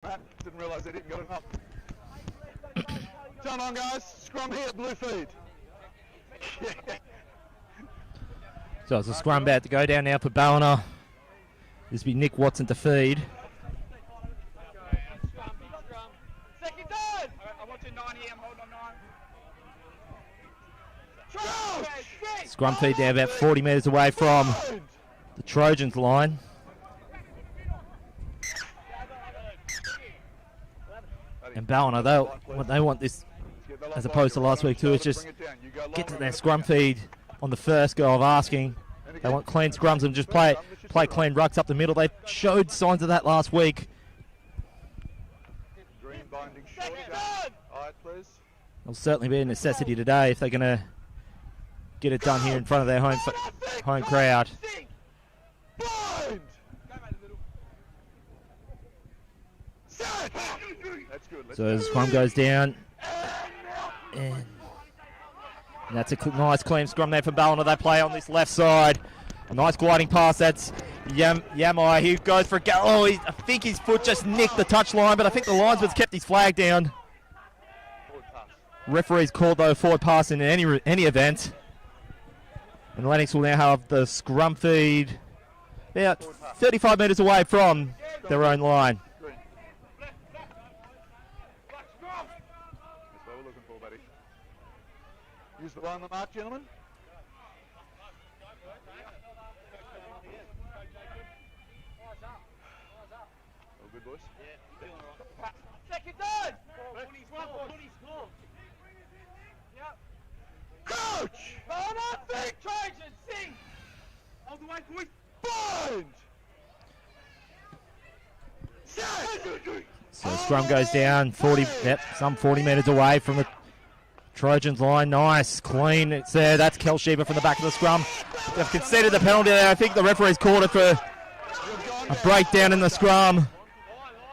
Matt, didn't realise they didn't get enough. Turn on, guys. Scrum here, blue feed. So it's a scrum about to go down now for Ballina. This will be Nick Watson to feed. Second down! I want to 90, I'm holding on 9. Scrum feed now about 40 metres away from the Trojans line. And Ballina, what they want this, as opposed to last week too, is just get to their scrum feed on the first go of asking. They want clean scrums and just play clean rucks up the middle. They showed signs of that last week. It'll certainly be a necessity today if they're going to get it done here in front of their home crowd. So the scrum goes down, and that's a nice clean scrum there from Ballina. They play on this left side. A nice gliding pass. That's Yamai. He goes for a go. Oh, I think his foot just nicked the touchline, but I think the linesman's kept his flag down. Referee's called though forward pass in any event. And Lennox will now have the scrum feed about 35 metres away from their own line. Use the line on the mark, gentlemen. All good, boys? Yeah. Second down! Coach! Ballina, feed! Trojans, sing! Hold the way, boys! Bind! So scrum goes down, some 40 metres away from the Trojans line. Nice, clean. It's there. That's Kelshiba from the back of the scrum. They've conceded the penalty there. I think the referee's called it for a breakdown in the scrum.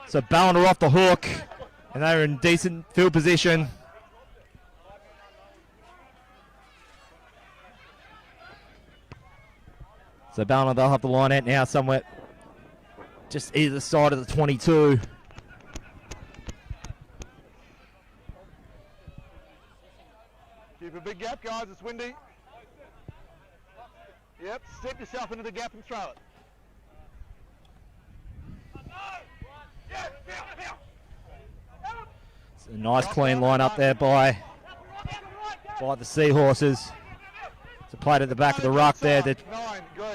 So Ballina off the hook, and they're in decent field position. So Ballina, they'll have the line out now somewhere just either side of the 22. Keep a big gap, guys. It's windy. Yep, step yourself into the gap and throw it. It's a nice clean line up there by the Seahorses. It's a plate at the back of the ruck there.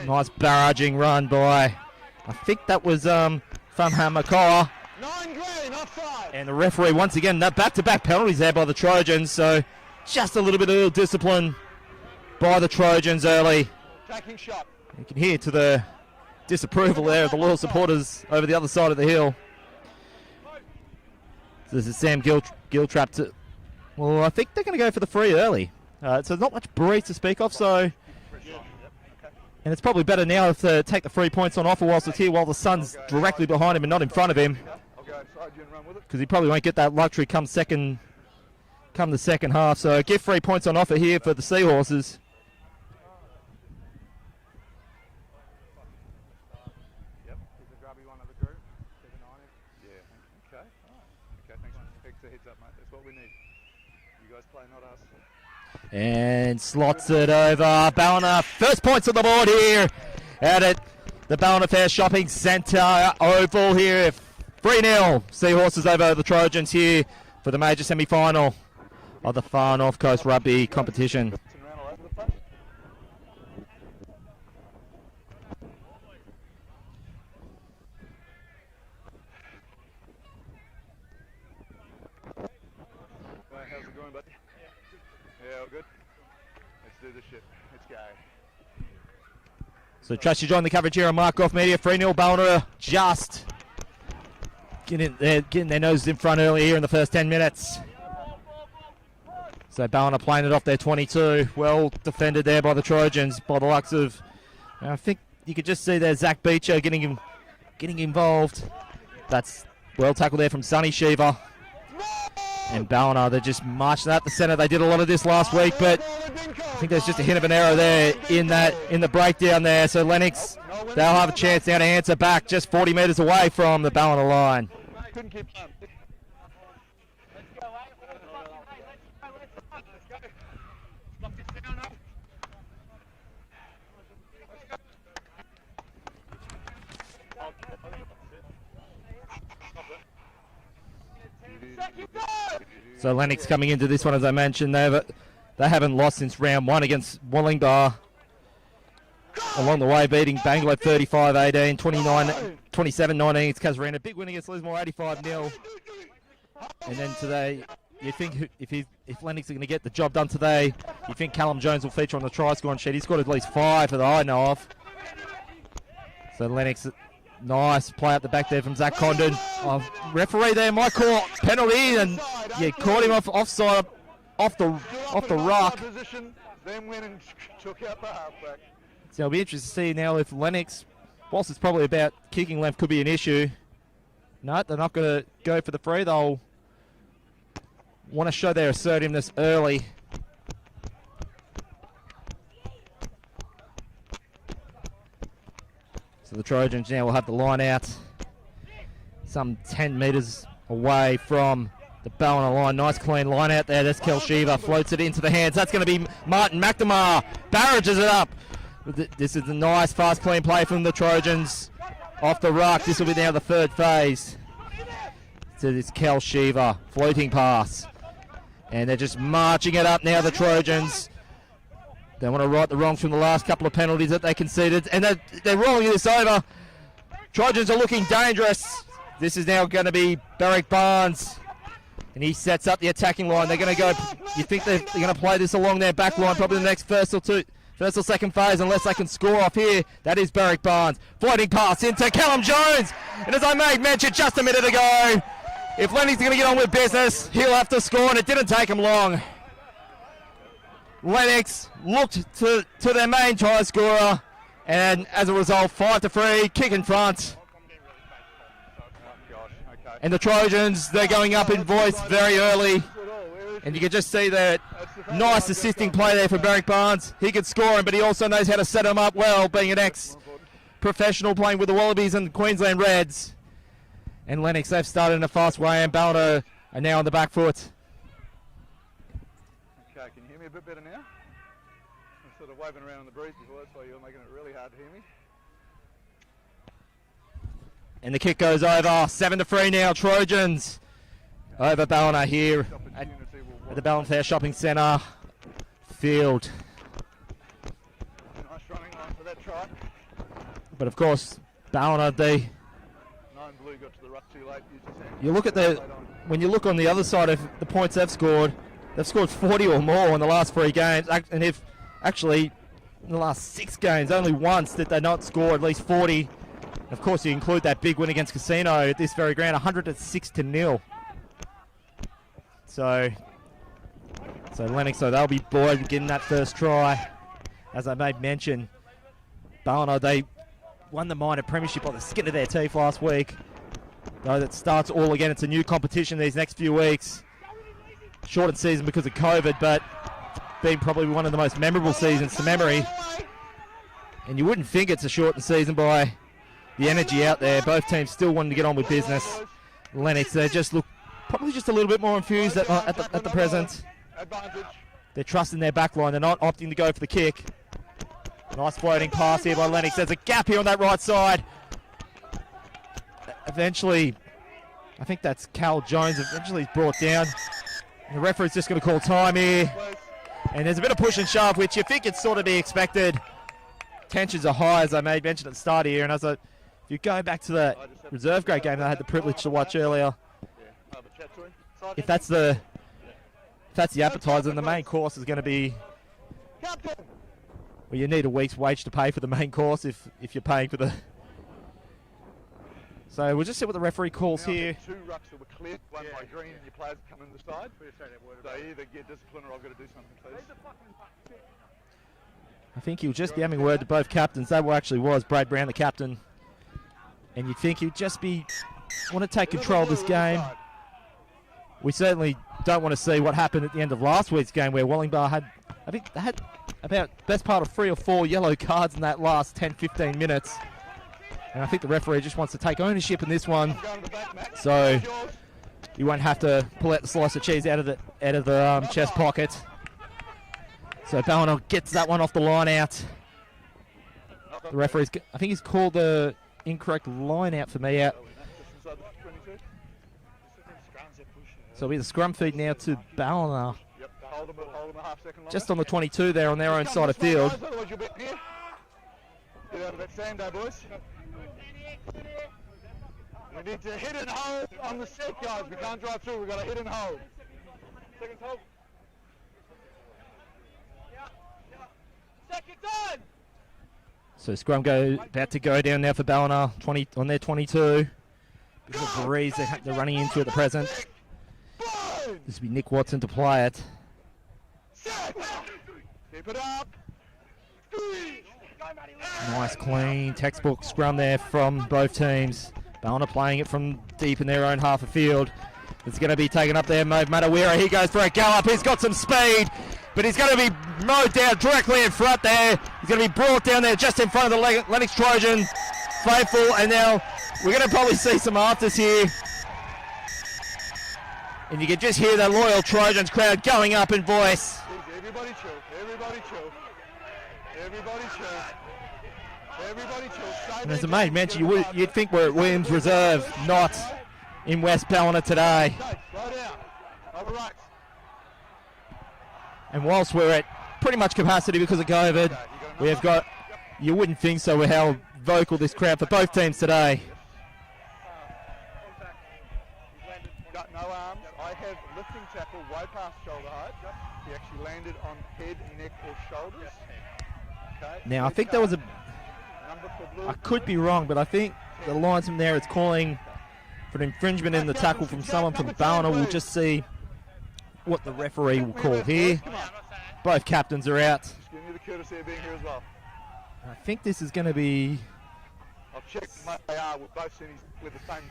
Nice barraging run by, I think that was Famham Makoa. 9 green, offside. And the referee, once again, back-to-back penalties there by the Trojans. So just a little bit of ill discipline by the Trojans early. Taking shot. You can hear to the disapproval there of the loyal supporters over the other side of the hill. So this is Sam Giltrap. Well, I think they're going to go for the free early. So not much breeze to speak of. So, and it's probably better now to take the 3 points on offer whilst it's here, while the sun's directly behind him and not in front of him, because he probably won't get that luxury come the second half. So give 3 points on offer here for the Seahorses. And slots it over. Ballina, first points on the board here out at the Ballina Fair Shopping Centre Oval here. 3-0 Seahorses over the Trojans here for the major semi-final of the Far North Coast Rugby competition. How's it going, buddy? Yeah, all good. Let's do this shit. Let's go. So trust you join the coverage here on Mark Off Media. 3-0 Ballina just getting their noses in front early here in the first 10 minutes. So Ballina playing it off their 22. Well defended there by the Trojans, by the likes of, I think you could just see there Zach Beecher getting involved. That's well tackled there from Sonny Shiva. And Ballina, they're just marching out the centre. They did a lot of this last week, but I think there's just a hint of an error there in the breakdown there. So Lennox, they'll have a chance now to answer back just 40 metres away from the Ballina line. Couldn't keep on. Let's go, eh? Let's go. Let's go. Stop this down now. So Lennox coming into this one, as I mentioned, they haven't lost since round one against Wollongbar. Along the way, beating Bangor 35-18, 27-19 against Casuarina. Big win against Lismore, 85-0. And then today, you think if Lennox are going to get the job done today, you think Callum Jones will feature on the try scoring sheet. He scored at least 5 that I know of. So Lennox, nice play up the back there from Zach Condon. Referee there might call penalty, and yeah, caught him offside, off the rock. Then went and took out the halfback. So it'll be interesting to see now if Lennox, whilst it's probably about kicking length could be an issue. No, they're not going to go for the free. They'll want to show their assertiveness early. So the Trojans now will have the line out some 10 metres away from the Ballina line. Nice clean line out there. That's Kel Shiva. Floats it into the hands. That's going to be Martin McNamara. Barrages it up. This is a nice, fast, clean play from the Trojans. Off the ruck. This will be now the third phase. To this Kel Shiva. Floating pass. And they're just marching it up now, the Trojans. They want to right the wrongs from the last couple of penalties that they conceded. And they're rolling this over. Trojans are looking dangerous. This is now going to be Barrick Barnes. And he sets up the attacking line. They're going to go, you think they're going to play this along their back line, probably the next first or second phase, unless they can score off here. That is Barrick Barnes. Floating pass into Callum Jones. And as I made mention just a minute ago, if Lenny's going to get on with business, he'll have to score, and it didn't take him long. Lennox looked to their main try scorer, and as a result, 5-3, kick in front. And the Trojans, they're going up in voice very early. And you can just see that nice assisting play there for Barrick Barnes. He could score him, but he also knows how to set him up well, being an ex-professional playing with the Wallabies and the Queensland Reds. And Lennox, they've started in a fast way, and Ballina are now on the back foot. Okay, can you hear me a bit better now? I'm sort of waving around in the breeze before, that's why you're making it really hard to hear me. And the kick goes over, 7-3 now, Trojans over Ballina here at the Ballina Fair Shopping Centre field. Nice running line for that try. But of course, Ballina, 9 blue got to the ruck too late. You look at when you look on the other side of the points they've scored 40 or more in the last 3 games. And if actually in the last 6 games, only once did they not score at least 40. Of course, you include that big win against Casino at this very ground, 106-0. So Lennox, they'll be buoyed getting that first try. As I made mention, Ballina, they won the minor premiership on the skin of their teeth last week. Though that starts all again. It's a new competition these next few weeks. Shortened season because of COVID, but being probably one of the most memorable seasons to memory. And you wouldn't think it's a shortened season by the energy out there. Both teams still wanting to get on with business. Lennox, they just look probably just a little bit more infused at the present. They're trusting their back line. They're not opting to go for the kick. Nice floating pass here by Lennox. There's a gap here on that right side. Eventually, I think that's Cal Jones. Eventually he's brought down. And the referee's just going to call time here. And there's a bit of push and shove, which you think it's sort of be expected. Tensions are high, as I made mention at the start here. And if you go back to the reserve grade game that I had the privilege to watch earlier, if that's the appetizer, then the main course is going to be, well, you need a week's wage to pay for the main course if you're paying for the. So we'll just see what the referee calls here. 2 rucks that were clear, one by green, and your players come in the side. So either get discipline or I've got to do something, please. I think he'll just be having a word to both captains. That actually was Brad Brown, the captain. And you'd think he'd just want to take control of this game. We certainly don't want to see what happened at the end of last week's game where Wollongbar had about best part of 3 or 4 yellow cards in that last 10-15 minutes. And I think the referee just wants to take ownership in this one, so you won't have to pull out the slice of cheese out of the chest pocket. So Ballina gets that one off the line out. The referee's, I think he's called the incorrect line out for me out. So it'll be the scrum feed now to Ballina. Just on the 22 there on their own side of field. Get out of that sand there, boys. We need to hit and hold on the set, guys. We can't drive through. We've got to hit and hold. Second hold. Second on! So scrum about to go down now for Ballina, 20 on their 22. Because of the breeze they're running into at the present. This will be Nick Watson to play it. Keep it up. Nice clean textbook scrum there from both teams. Ballina playing it from deep in their own half of field. It's going to be taken up there. Mo Matawira, he goes for a gallop. He's got some speed, but he's going to be mowed down directly in front there. He's going to be brought down there just in front of the Lennox Trojans. Faithful, and now we're going to probably see some afters here. And you can just hear the loyal Trojans crowd going up in voice. Everybody chill. Everybody chill. Everybody chill. Everybody chill. And as a main mention, you'd think we're at Williams Reserve, not in West Ballina today. Slow down. Over right. And whilst we're at pretty much capacity because of COVID, we have got, you wouldn't think so with how vocal this crowd for both teams today. Got no arms. I have lifting tackle way past shoulder height. He actually landed on head, neck or shoulders. Okay. Now I think there was a, I could be wrong, but I think the linesman there is calling for an infringement in the tackle from someone from Ballina. We'll just see what the referee will call here. Both captains are out. Just giving you the courtesy of being here as well. I think this is going to be... I've checked my AR with both semis with the same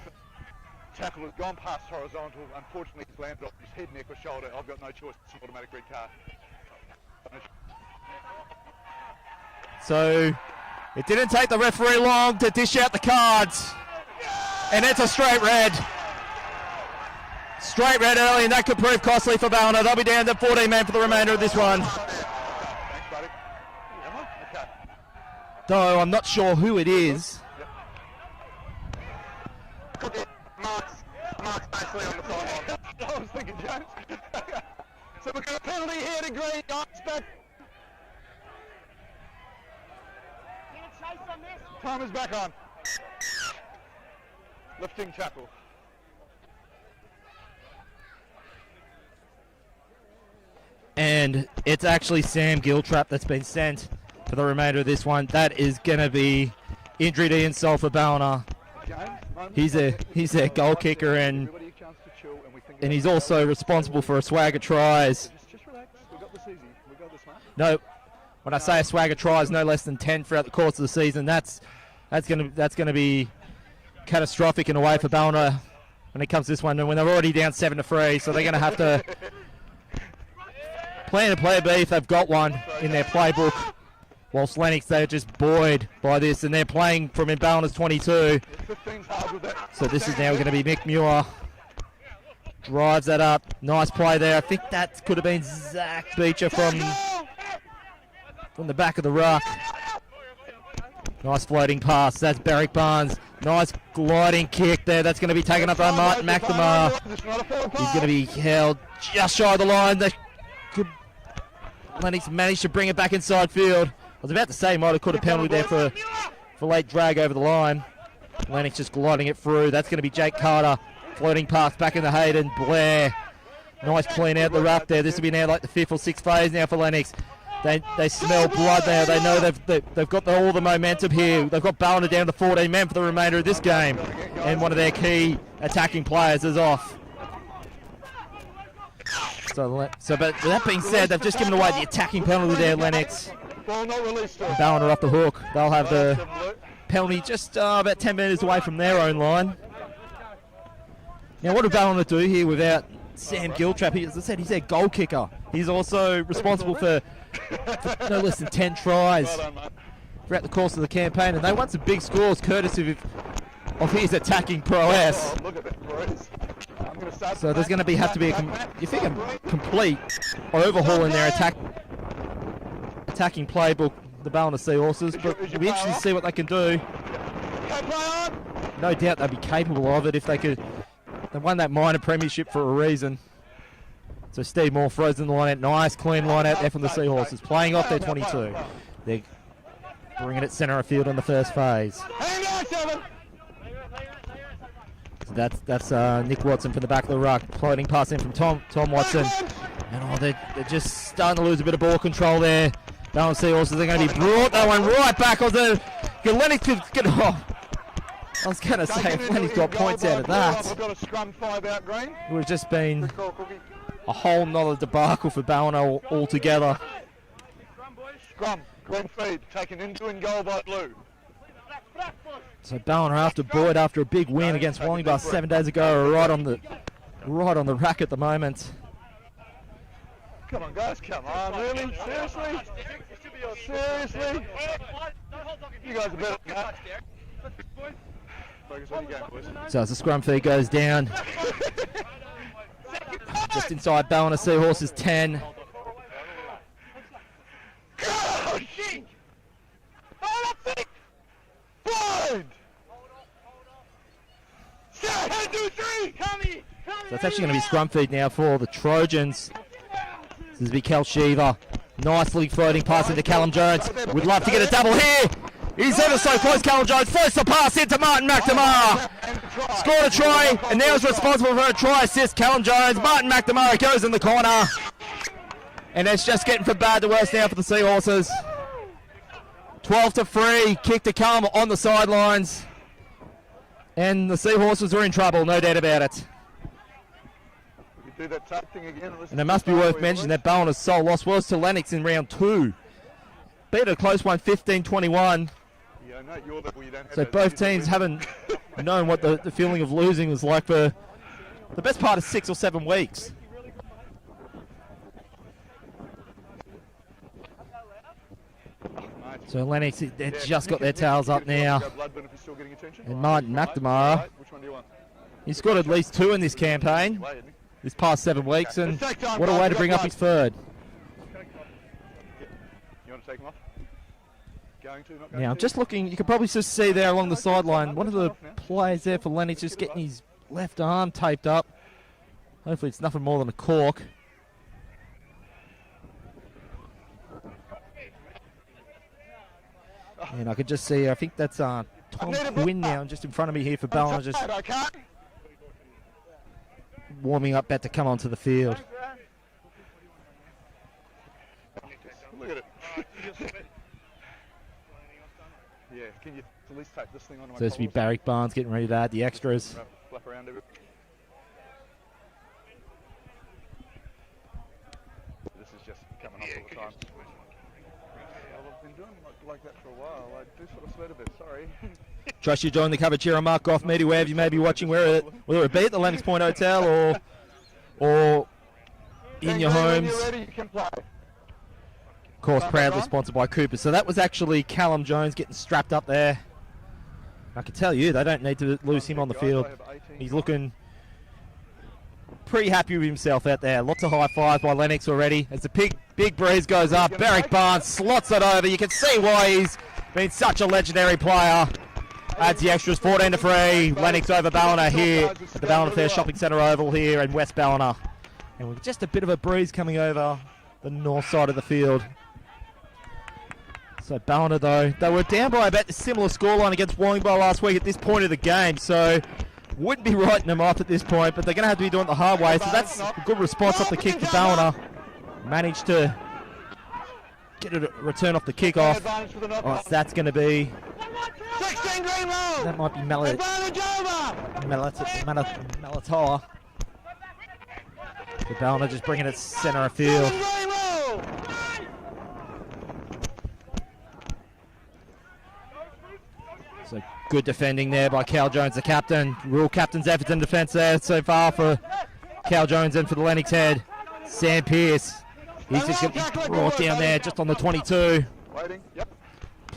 tackle has gone past horizontal. Unfortunately, he's landed off his head, neck or shoulder. I've got no choice. It's an automatic red card. So it didn't take the referee long to dish out the cards. And it's a straight red. Straight red early, and that could prove costly for Ballina. They'll be down to 14 men for the remainder of this one. Thanks, buddy. Okay. Though I'm not sure who it is. Mark's basically on the sideline. I was thinking, James. So we've got a penalty here to Green, guys. Back. Time is back on. Lifting tackle. And it's actually Sam Giltrap that's been sent for the remainder of this one. That is going to be injury to insult for Ballina. He's their goal kicker, and he's also responsible for a swag of tries. Just relax. We got this easy. We got this, mate. No, when I say a swag of tries, no less than 10 throughout the course of the season. That's going to be catastrophic in a way for Ballina when it comes to this one. And when they're already down 7-3, so they're going to have to plan a player B if they've got one in their playbook. Whilst Lennox, they're just buoyed by this, and they're playing from in Ballina's 22. So this is now going to be Mick Muir. Drives that up. Nice play there. I think that could have been Zach Beecher from the back of the ruck. Nice floating pass. That's Barrick Barnes. Nice gliding kick there. That's going to be taken up by Martin McNamara. He's going to be held just shy of the line. Lennox managed to bring it back inside field. I was about to say might have caught a penalty there for late drag over the line. Lennox just gliding it through. That's going to be Jake Carter. Floating pass back in the Hayden. Blair. Nice clean out the ruck there. This will be now like the 5th or 6th phase now for Lennox. They smell blood there. They know they've got all the momentum here. They've got Ballina down to 14 men for the remainder of this game. And one of their key attacking players is off. But with that being said, they've just given away the attacking penalty there, Lennox. Ballina off the hook. They'll have the penalty just about 10 metres away from their own line. Now, what do Ballina do here without Sam Giltrap? As I said, he's their goal kicker. He's also responsible for no less than 10 tries throughout the course of the campaign, and they won some big scores courtesy of his attacking prowess. Oh, look at that, boys. I'm gonna start So there's going to have to be a complete overhaul in their attacking playbook, the Ballina Seahorses, but it'll be interesting to see what they can do. No doubt they'd be capable of it if they could. They won that minor premiership for a reason. So Steve Moore throws in the line out. Nice clean line out there from the Seahorses, playing off their 22. They're bringing it centre of field in the first phase. So that's Nick Watson from the back of the ruck, floating pass in from Tom Watson. And they're just starting to lose a bit of ball control there. Ballina Seahorses, they're going to be brought that one right back on the. Lennox could get off. I was going to say, if Lenny's got points out of that, it would have just been a whole nother debacle for Ballina altogether. Scrum, green feed, taken into and goal by Blue. So Ballina after Boyd, after a big win against Wollongbar 7 days ago, are right on the rack at the moment. Come on, guys, come on, really? Seriously? Seriously? You guys are better than that. Focus on your game, boys. So as the scrum feed goes down, just inside Ballina Seahorses 10. Oh, shit! Oh, that's it! Blind! Set, 1, 2, 3! So it's actually going to be scrum feed now for the Trojans. This is Mikel Shiva. Nicely floating pass into Callum Jones. Would love to get a double here. He's ever so close, Callum Jones. Floats the pass into Martin McNamara. Scored a try, and now is responsible for a try assist. Callum Jones. Martin McNamara goes in the corner. And it's just getting from bad to worse now for the Seahorses. 12-3, kick to come on the sidelines. And the Seahorses are in trouble, no doubt about it. Do that tap thing again, and it must be worth mentioning that Ballina's sole loss was to Lennox in round 2. Beat a close one, 15-21. Yeah, no, you're the, well, you don't have so both teams haven't known what the feeling of losing was like for the best part of 6 or 7 weeks. So Lennox, they've just got their tails up now. And Martin McNamara, he's scored at least 2 in this campaign this past 7 weeks, and what a way to bring up his third. You want to take him off? Now, I'm just looking, you can probably just see there along the sideline, one of the players there for Lennox just getting his left arm taped up. Hopefully it's nothing more than a cork. And I could just see, I think that's Tom Quinn now, just in front of me here for Ballina, just warming up, about to come onto the field. Look at it. Yeah, can you at least take this thing on? So this will be Barrick Barnes getting ready to add the extras. Flap around a bit. This is just coming up all the time. Well, I've been doing like that for a while. I do sort of sweat a bit, sorry. Trust you join the coverage here on Mark Goff Media, wherever you may be watching, whether it be at the Lennox Point Hotel or in your homes. Of course, proudly sponsored by Cooper. So that was actually Callum Jones getting strapped up there. I can tell you, they don't need to lose him on the field. He's looking pretty happy with himself out there. Lots of high fives by Lennox already. As the big breeze goes up, Barrick Barnes slots it over. You can see why he's been such a legendary player. Adds the extras, 14-3. Lennox over Ballina here at the Ballina Fair Shopping Centre Oval here in West Ballina. And with just a bit of a breeze coming over the north side of the field. So Ballina, though, they were down by about a similar scoreline against Wollongbar last week at this point of the game. So wouldn't be writing them off at this point, but they're going to have to be doing it the hard way. So that's a good response off the kick to Ballina. Managed to get a return off the kickoff. Oh, so that's going to be... 16 green roll. That might be Malatoa. So Ballina just bringing it centre of field. So good defending there by Cal Jones, the captain. Rule captain's effort in defence there so far for Cal Jones and for the Lennox head. Sam Pearce. He's just going to be brought down there just on the 22.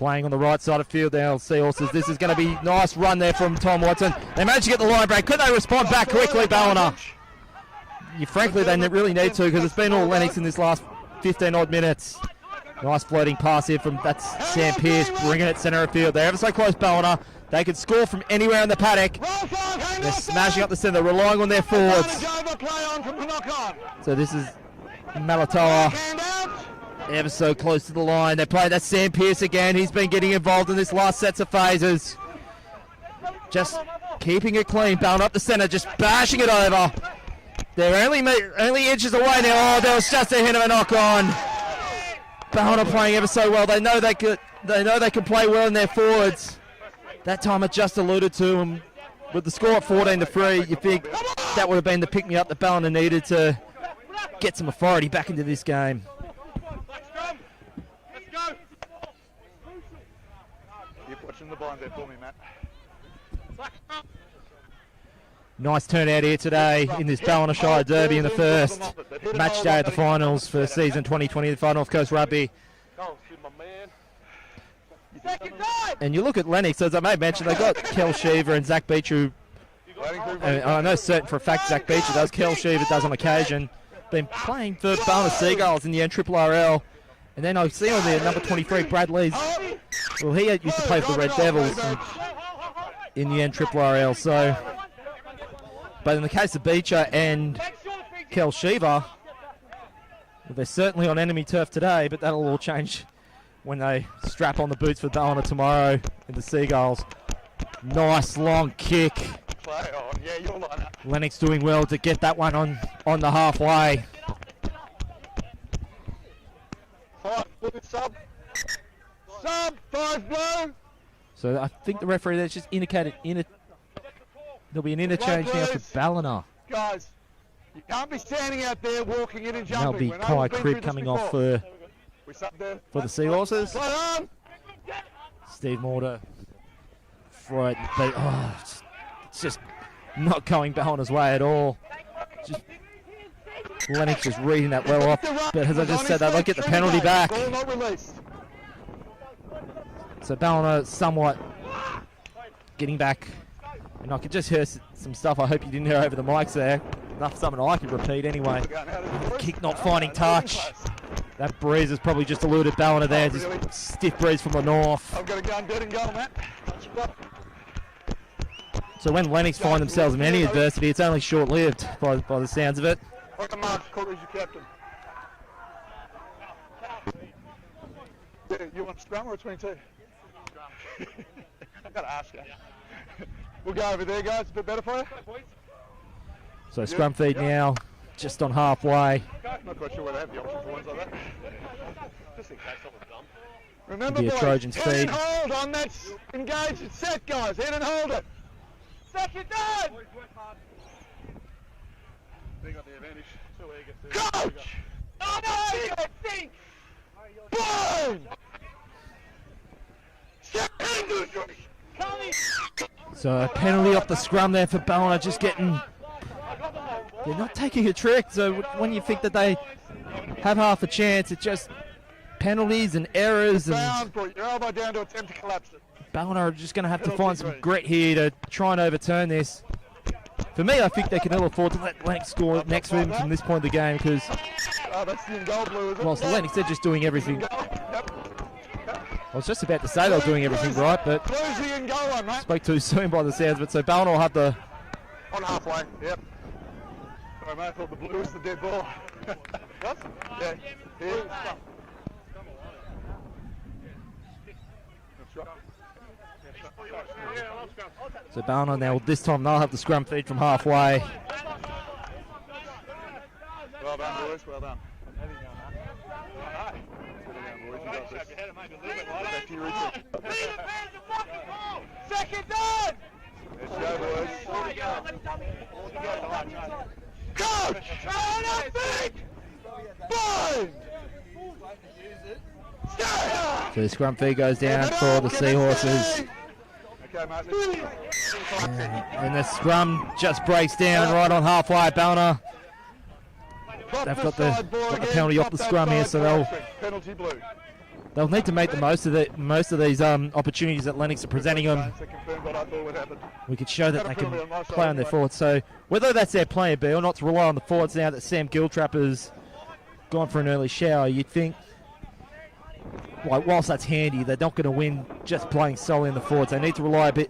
playing on the right side of field now, Seahorses. This is going to be nice run there from Tom Watson. They managed to get the line break. Could they respond back quickly, Ballina? Frankly, they really need to, because it's been all Lennox in this last 15 odd minutes. Nice floating pass here from, that's Sam Pearce bringing it centre of field. They're ever so close, Ballina. They could score from anywhere in the paddock. They're smashing up the centre, relying on their forwards. So this is Malatoa, ever so close to the line. They're playing that Sam Pearce again. He's been getting involved in this last sets of phases. Just keeping it clean. Ballina up the centre, just bashing it over. They're only inches away now. Oh, there was just a hint of a knock on. Ballina playing ever so well. They know they can play well in their forwards. That time I just alluded to, and with the score at 14-3, you think that would have been the pick-me-up that Ballina needed to get some authority back into this game. Keep watching the blind there for me, Matt. Nice turnout here today in this Ballina Shire Derby in the first match day of the finals for season 2020 for North Coast Rugby. And you look at Lennox, as I may mention, they've got Kel Sheaver and Zach Beecher. I know certain for a fact Zach Beecher does. Kel Sheaver does on occasion. Been playing for Ballina Seagulls in the NRRL. And then I see on there number 23, Brad Lees. Well, he used to play for the Red Devils in the NRRL. So, but in the case of Beecher and Kel Sheaver, well, they're certainly on enemy turf today, but that'll all change when they strap on the boots for Ballina tomorrow in the Seagulls. Nice long kick. Play on. Yeah, you're line up. Lennox doing well to get that one on the halfway. 5 blue sub. Sub 5 blue. So I think the referee there's just indicated there'll be an interchange now for Ballina. Guys, you can't be standing out there walking in and jumping. That'll be Kai Cribb coming off for the Seahorses. Steve Mortar. Right, it's just not going Ballina's way at all. Just Lennox just reading that well off. But as I just said, they'll get the penalty back. So Ballina somewhat getting back. And I could just hear some stuff I hope you didn't hear over the mics there. Enough something I could repeat anyway. The kick not finding touch. That breeze has probably just eluded Ballina there. Just stiff breeze from the north. I've got a gun dead and go, Matt. So when Lennox find themselves in any adversity, it's only short-lived by the sounds of it. Okay, Mark, call as your captain. You want scrum or a 22? I've got to ask you. We'll go over there, guys. A bit better for you? So scrum feed now, just on halfway. Not quite sure where they have the option for ones like that. Just in case someone's dumb. Remember, Be a boys, Trojans head feed. and hold on that. Engage and set, guys. Head and hold it. Second down! They got the advantage. So where you get Coach! Oh no! Think! Boom! So a penalty off the scrum there for Ballina, just getting... They're not taking a trick, so when you think that they have half a chance, it's just penalties and errors, and Put your elbow down to attempt to collapse it. Ballina are just going to have to find some grit here to try and overturn this. For me, I think they can ill afford to let Lennox score next to him from this point of the game, because That's the goal blue, is it? whilst Lennox, they're just doing everything. Yep. I was just about to say they were doing everything right, but Blue's the in goal one, mate. spoke too soon by the sounds of it. So Ballina will have the... On halfway, yep. Sorry, mate, I thought the blue was the dead ball. What? Yeah. Here. So Ballina now, this time they'll have the scrum feed from halfway. Well done, boys, well done. Second down! Let's go, boys. Coach! On our feet! Bind! So the scrum feed goes down for the Seahorses. Okay, mate. And the scrum just breaks down right on halfway. Ballina, they've got the penalty off the scrum here, so they'll penalty blue. they'll need to make the most of these opportunities that Lennox are presenting them. We could show that they can play on their forwards. So whether that's their plan B or not to rely on the forwards now that Sam Giltrap has gone for an early shower, you'd think, like, whilst that's handy, they're not going to win just playing solely in the forwards. They need to rely a bit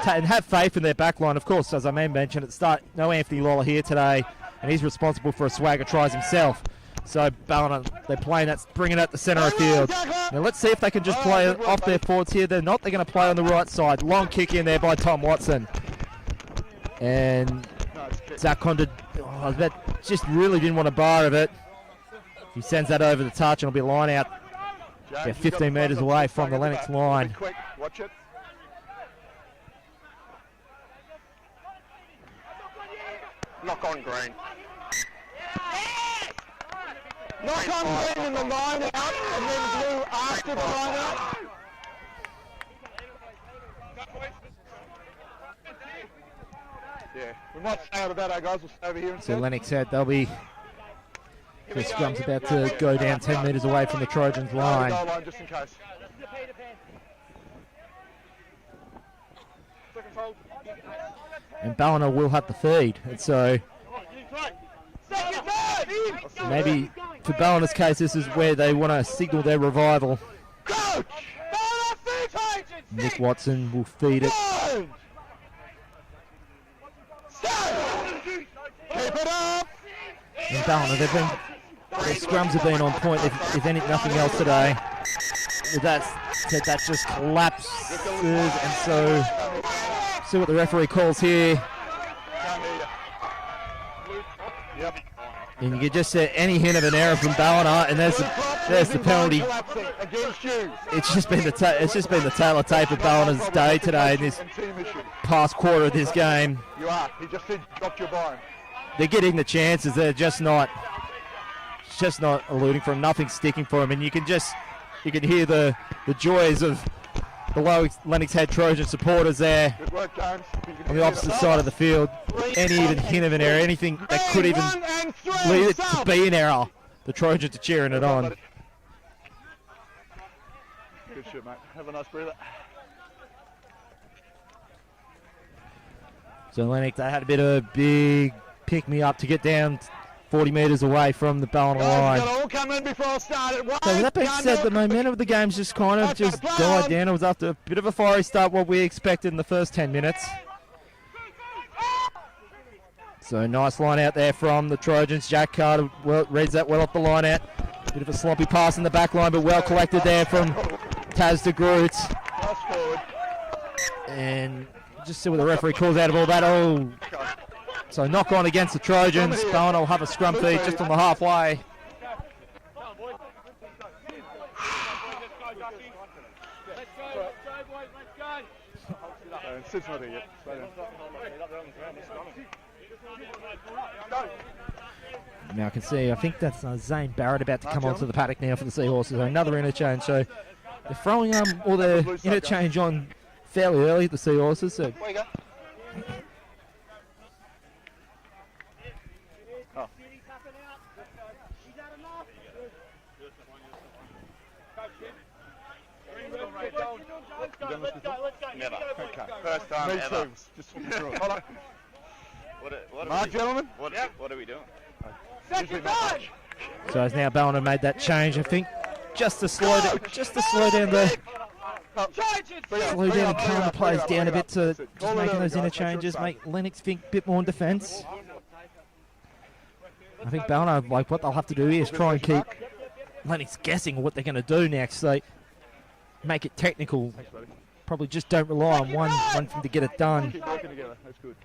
and have faith in their back line. Of course, as I mentioned at the start, no Anthony Lawler here today, and he's responsible for a swagger tries himself. So Ballina, they're playing that, bringing it at the centre of the field. Now let's see if they can just play off their forwards here. They're not. They're going to play on the right side. Long kick in there by Tom Watson. And Zach Condon, I bet, just really didn't want a bar of it. He sends that over the touch and it'll be a line out. Yeah, 15 metres away from the Lennox line. Watch it. Knock on green. Knock on green in the line out, and then blue after the line out. Yeah, we might stay out of that, guys. We'll stay over here instead. So Lennox said they'll be. The scrum's about to go down 10 metres away from the Trojans line. Just in case. And Ballina will have the feed. And so maybe for Ballina's case, this is where they want to signal their revival. Nick Watson will feed it. Keep it up! And Ballina, their scrums have been on point, if nothing else today. With that said, that just collapses, and so see what the referee calls here. Yep. And you can just see any hint of an error from Ballina, and there's the penalty. It's just been the tail of tape of Ballina's day today in this past quarter of this game. You are. He just said dropped your bone. They're getting the chances. They're just not eluding for him. Nothing sticking for him, and you can hear the joys of the Lennox head Trojan supporters there Good work, James. on the opposite side of the field. Any even hint of an error, anything that could even lead it to be an error, the Trojans are cheering it on. Good shit, mate. Have a nice breather. So Lennox, they had a bit of a big pick-me-up to get down 40 metres away from the Ballina line. All come in before I start it. So with that being said, the momentum of the game's just kind of died down. It was after a bit of a fiery start, what we expected in the first 10 minutes. So nice line out there from the Trojans. Jack Carter reads that well off the line out. Bit of a sloppy pass in the back line, but well collected there from Taz de Groot. Nice forward. And just see what the referee calls out of all that. Oh, so knock on against the Trojans. Ballina will have a scrum feed just on the halfway. Sid's not here yet. Now I can see, I think that's Zane Barrett about to come onto the paddock now for the Seahorses. Another interchange. So they're throwing all their interchange on fairly early, the Seahorses. So Where you go? Never. Okay. First time Me ever. too. Just talking through it. Hold on. What Mark, gentlemen. What are we doing? Usually not much. So has now Ballina made that change, I think, just to slow down the calm the players down a bit to just making those interchanges, make Lennox think a bit more in defence. I think Ballina, like, what they'll have to do here is try and keep Lennox guessing what they're going to do next. They make it technical. Probably just don't rely on one thing to get it done. Keep working together. That's good.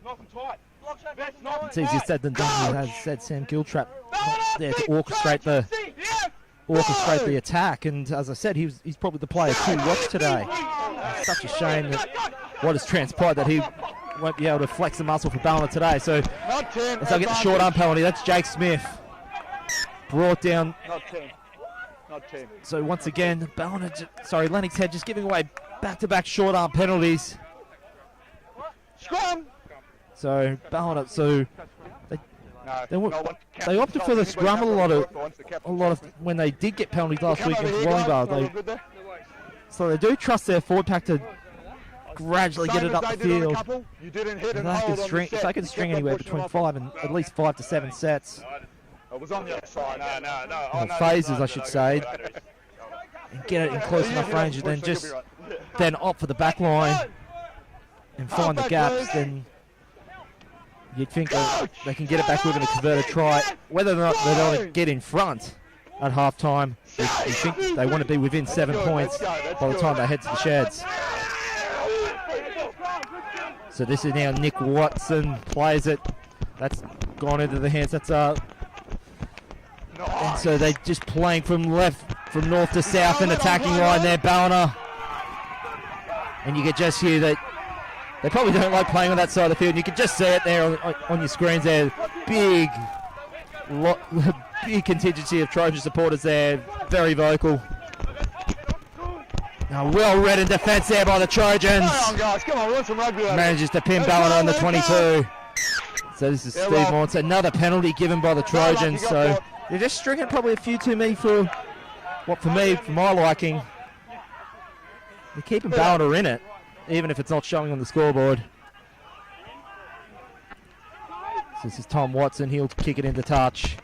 It's easier said than done, as said Sam Giltrap, not there to orchestrate the attack. And as I said, he's probably the player to watch today. It's such a shame that what has transpired that he won't be able to flex the muscle for Ballina today. So as I get the short arm penalty, that's Jake Smith brought down. Not 10. Not 10. So once again, Lennox Head just giving away back-to-back short arm penalties. Scrum. So Ballina, They opted for the scrum a lot of when they did get penalties last week against Wellington. So they do trust their forward pack to gradually get it up the field. If they can string anywhere between 5 and at least 5 to 7 sets. It was on the other side. Or phases, I should say. And get it in close enough range, and then just opt for the back line and find the gaps. Then you'd think that they can get it back within a converted try. Whether or not they don't get in front at half time, you think they want to be within 7 points by the time they head to the sheds. So this is now Nick Watson plays it. That's gone into the hands. That's and so they're just playing from north to south in attacking line there, Ballina. And you could just hear that they probably don't like playing on that side of the field. And you can just see it there on your screens there. Big contingency of Trojan supporters there, very vocal. Now well read in defence there by the Trojans. Come on, guys, come on, we want some rugby. Manages to pin Ballina on the 22. So this is Steve Morton. Another penalty given by the Trojans. So they're just stringing probably a few too many for my liking. They're keeping Ballina in it, even if it's not showing on the scoreboard. So this is Tom Watson. He'll kick it into touch.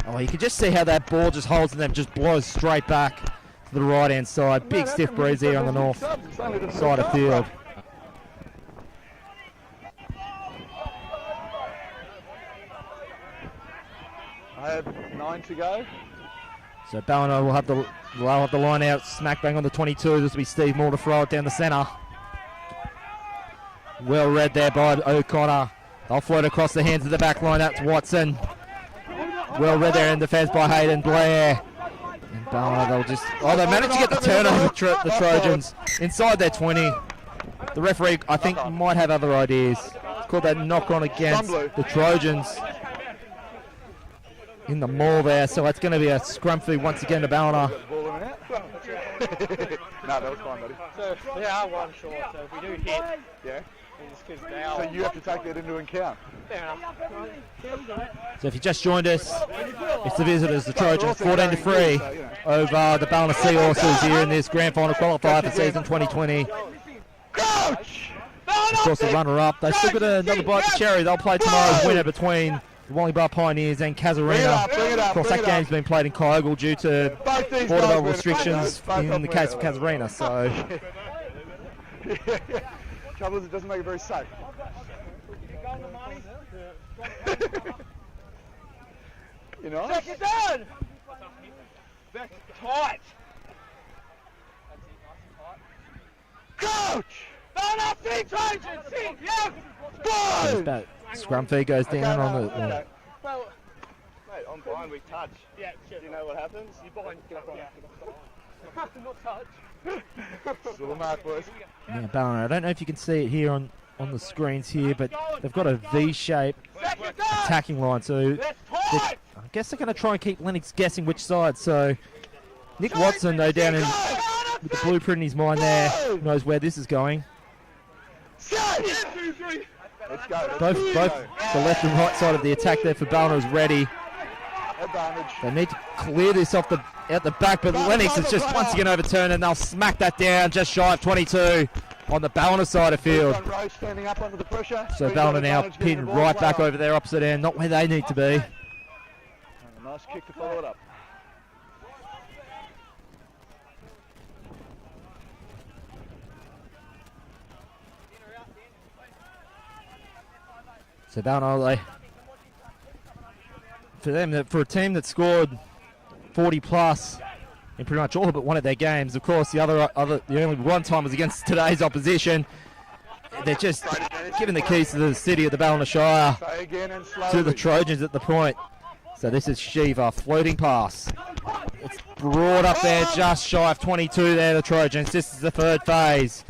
Oh, you can just see how that ball just holds and then just blows straight back to the right-hand side. Big stiff breeze here on the north side of field. I have 9 to go. So Ballina will have the line out, smack bang on the 22. This will be Steve Moore to throw it down the centre. Well read there by O'Connor. They'll float across the hands of the back line. That's Watson. Well read there in defence by Hayden Blair. And Ballina, they managed to get the turnover, the Trojans, inside their 20. The referee, I think, might have other ideas. It's called that knock-on against the Trojans in the maul there, so it's going to be a scrum feed once again to Ballina. No, that was fine, buddy. So they are one short, so if we do hit, So you have to take that into account. fair enough. So if you just joined us, it's the visitors, the Trojans, 14-3 over the Ballina Seahorses here in this grand final qualifier for season 2020. Coach! Of course, the runner-up, they've still got another bite to cherry. They'll play tomorrow's winner between the Wallingbar Pioneers and Casuarina. Of course, that game's been played in Kyogle due to border restrictions in the case of Casuarina. So, Trouble is, it doesn't make it very safe. You know? Second down! Tight! Coach! Ballina, feet, Trojans! Sit! Yes! just that scrum feed goes down on the. Okay. Well, Mate, I'm blind, we touch. yeah, sure. Do you know what happens? You bind, get up, not touch. Still a mark, boys. Yeah, Ballina. I don't know if you can see it here on the screens here, but they've got a V-shape attacking line. So I guess they're going to try and keep Lennox guessing which side. So Nick Watson, though, down in with the blueprint in his mind there, knows where this is going. Let's go. Both the left and right side of the attack there for Ballina is ready. Advantage. They need to clear this out the back, but Lennox is just once again overturned, and they'll smack that down just shy of 22 on the Ballina side of field. Standing up under the pressure. So Ballina now pinned right back over there opposite end, not where they need to be. And a nice kick to follow it up. So Ballina, for a team that scored 40 plus in pretty much all but one of their games, of course the only one time was against today's opposition. They're just giving the keys to the city of the Ballina Shire to the Trojans at the point. So this is Shiva, floating pass. It's brought up there just shy of 22 there, the Trojans. This is the third phase.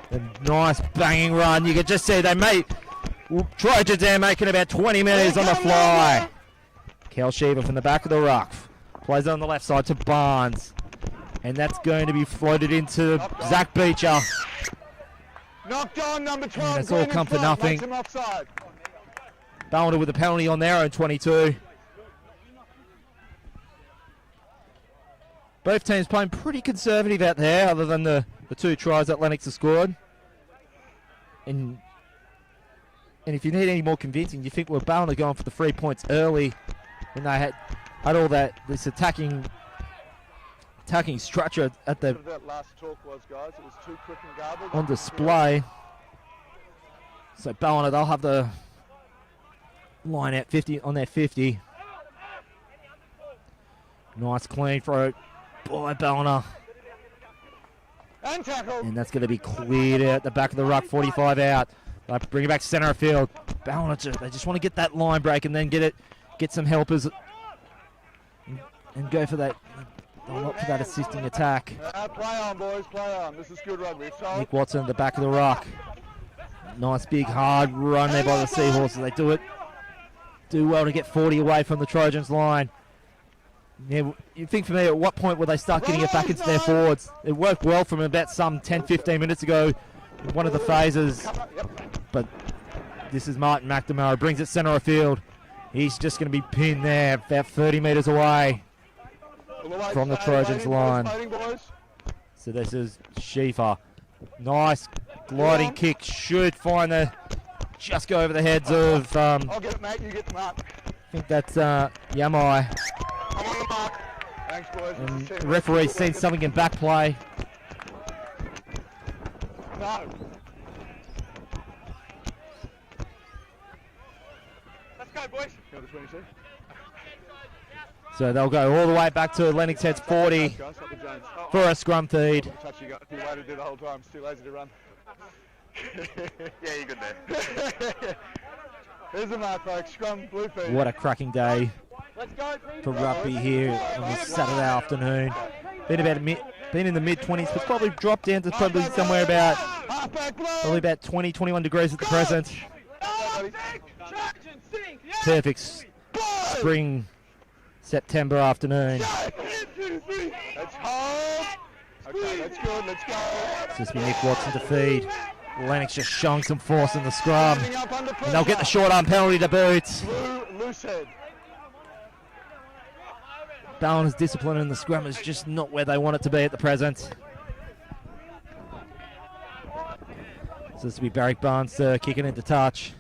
A nice banging run. You can just see Trojans there making about 20 metres on the fly. Kel Shiva from the back of the ruck. Plays it on the left side to Barnes. And that's going to be floated into Zach Beecher. Knocked on number 12. And it's all come for nothing. Ballina with a penalty on their own 22. Both teams playing pretty conservative out there, other than the 2 tries that Lennox have scored. And if you need any more convincing, you think, well, Ballina going for the 3 points early when they had all this attacking structure at the That last talk was, guys, it was too quick and garbled. on display. So Ballina, they'll have the line at 50 on their 50. Nice clean throw by Ballina. And tackle. And that's going to be cleared out the back of the ruck, 45 out. They bring it back to centre of field. Ballina, they just want to get that line break and then get some helpers and go for that. They'll look for that assisting attack. Play on, boys, play on. This is good rugby. So Nick Watson at the back of the ruck. Nice big hard run there by the Seahorses. They do well to get 40 away from the Trojans line. Yeah, you think for me, at what point will they start getting it back into their forwards? It worked well from about some 10-15 minutes ago in one of the phases. But this is Martin McNamara, brings it centre of field. He's just going to be pinned there about 30 metres away from the Trojans line. So this is Schiefer. Nice gliding kick, should find just go over the heads of I'll get it, mate. You get the mark. I think that's Yamai. I'm on the mark. Thanks, boys. And the referee's seen something in back play. No. Let's go, boys. Go to 22. So they'll go all the way back to Lennox Heads 40 for a scrum feed. Touch you got. You waited there the whole time. It's too lazy to run. Yeah, you're good there. Here's the mark, folks. Scrum, blue feed. What a cracking day for rugby here on this Saturday afternoon. Been in the mid-20s, but probably dropped down to probably somewhere about 20, 21 degrees at the present. Perfect spring September afternoon. Let's hold. Okay, that's good. Let's go. It's just been Nick Watson to feed. Lennox just showing some force in the scrum. And they'll get the short arm penalty to boot. Loose head. Ballina's discipline in the scrum is just not where they want it to be at the present. So this will be Barrick Barnes kicking into touch.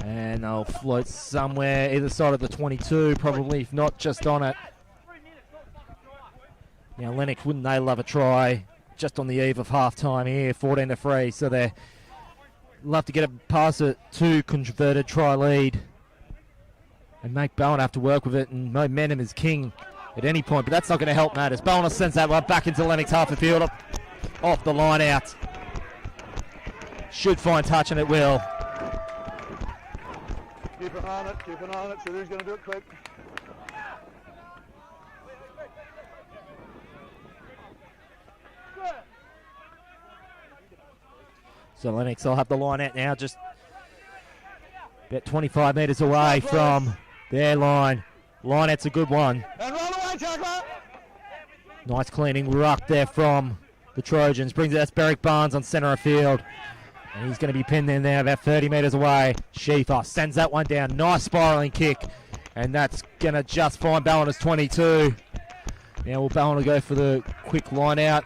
And they'll float somewhere either side of the 22, probably, if not just on it. Now Lennox, wouldn't they love a try just on the eve of half-time here, 14-3, so they love to get it past a 2 converted try lead and make Ballina have to work with it, and momentum is king at any point, but that's not going to help matters. Ballina sends that one back into Lennox half the field, off the line out. Should find touch, and it will. Keep an eye on it, so who's going to do it quick? So Lennox will have the line out now, just about 25 metres away from their line. Line out's a good one. And roll away, tackler. Nice cleaning ruck there from the Trojans. Brings it, that's Barrick Barnes on centre of field. And he's going to be pinned in there about 30 metres away. Schiefer sends that one down. Nice spiralling kick. And that's going to just find Ballina's 22. Now will Ballina go for the quick line out.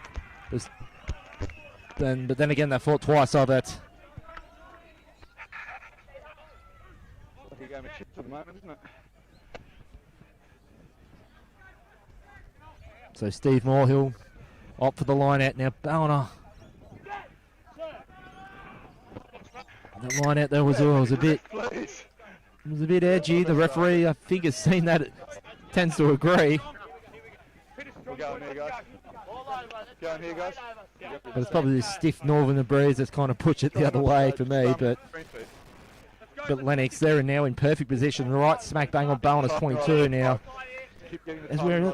But then again, they fought twice of it. Like a game of chips at the moment, isn't it? So Steve Moore, he'll opt for the line out now. Ballina. That line out there was a bit edgy. The referee, I think, has seen that. It tends to agree. We're going here, guys. Going here, guys. But it's probably this stiff northern breeze that's kind of pushed it the other way for me. But Lennox, they're now in perfect position, right smack bang on Ballina's 22 now. As we're in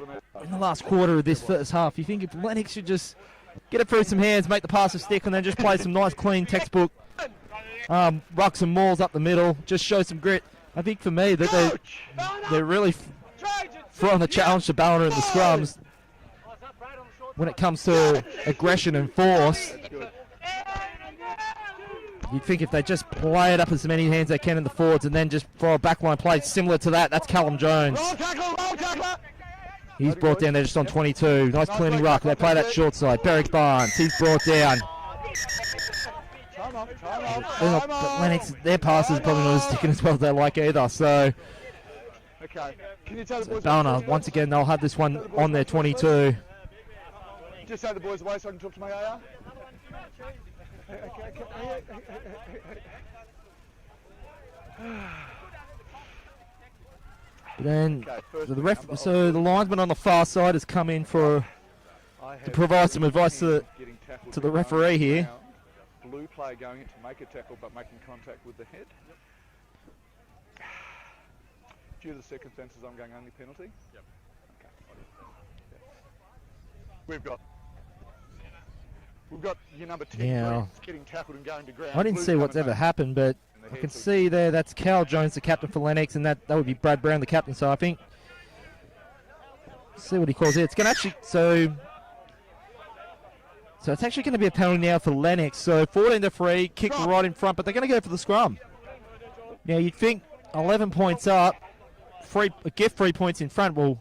the last quarter of this first half, you think if Lennox should just get it through some hands, make the passes stick, and then just play some nice, clean textbook rucks and mauls up the middle, just show some grit. I think for me that they're really throwing the challenge to Ballina in the scrums when it comes to aggression and force. You'd think if they just play it up as many hands they can in the forwards and then just throw a backline play similar to that, that's Callum Jones. Roll tackle! He's brought down there just on 22. Nice cleaning ruck. They play that short side. Berwick Barnes, he's brought down. But Lennox, their passes probably not as sticking as well as they like either. So, Okay. Can you tell the boys? Ballina, once again, they'll have this one on their 22. Just say the boys away so I can talk to my AR. Then so the linesman on the far side has come in to provide some advice to the referee here. Blue player going in to make a tackle but making contact with the head. Due to the circumstances, I'm going only penalty. Yep. Okay. We've got your number 10 Yeah. getting tackled and going to ground. I didn't see what's ever happened, but I can see there that's Cal Jones, the captain for Lennox, and that would be Brad Brown, the captain. So I think, see what he calls it. It's going to actually, so it's actually going to be a penalty now for Lennox. So 14-3, kick right in front, but they're going to go for the scrum. Now you'd think 11 points up, a gift 3 points in front. Well,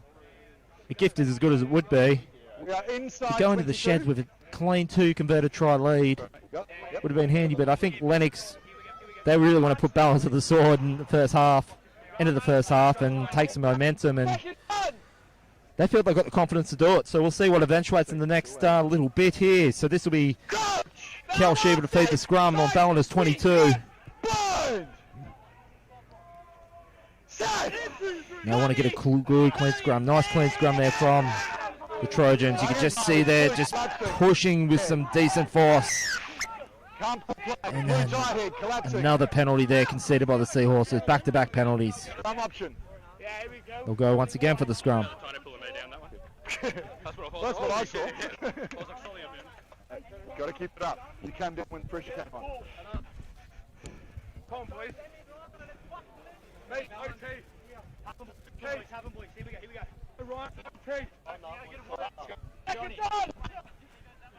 a gift is as good as it would be. We are inside. To go into the sheds with a clean 2 converted try lead would have been handy, but I think Lennox, they really want to put balance of the sword in the first half, end of the first half, and take some momentum, and they feel they've got the confidence to do it. So we'll see what eventuates in the next little bit here. So this will be Cal Sheaver to feed the scrum on Ballina's 22. Now I want to get a good clean scrum. Nice clean scrum there from the Trojans. You can just see there just pushing with some decent force. And then another penalty there conceded by the Seahorses. Back-to-back penalties. They'll go once again for the scrum. That's what I saw. Got to keep it up. You came down when the pressure came on. Come on, boys. Mate, OT. Have them, boys. Here we go. Right, OT.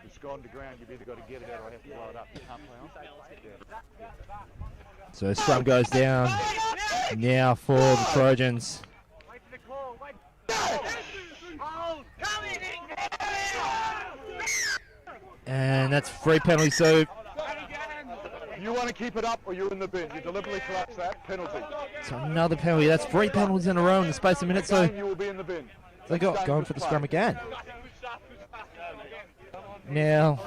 It's gone to ground. You've either got to get it out or I have to blow it up. You can't play on. So scrum goes down now for the Trojans. Wait for the call. Wait. And that's free penalty. So You want to keep it up or you're in the bin. You deliberately collapse that. Penalty. another penalty. That's 3 penalties in a row in the space of a minute. So You will be in the bin. they got going for the scrum again. Now,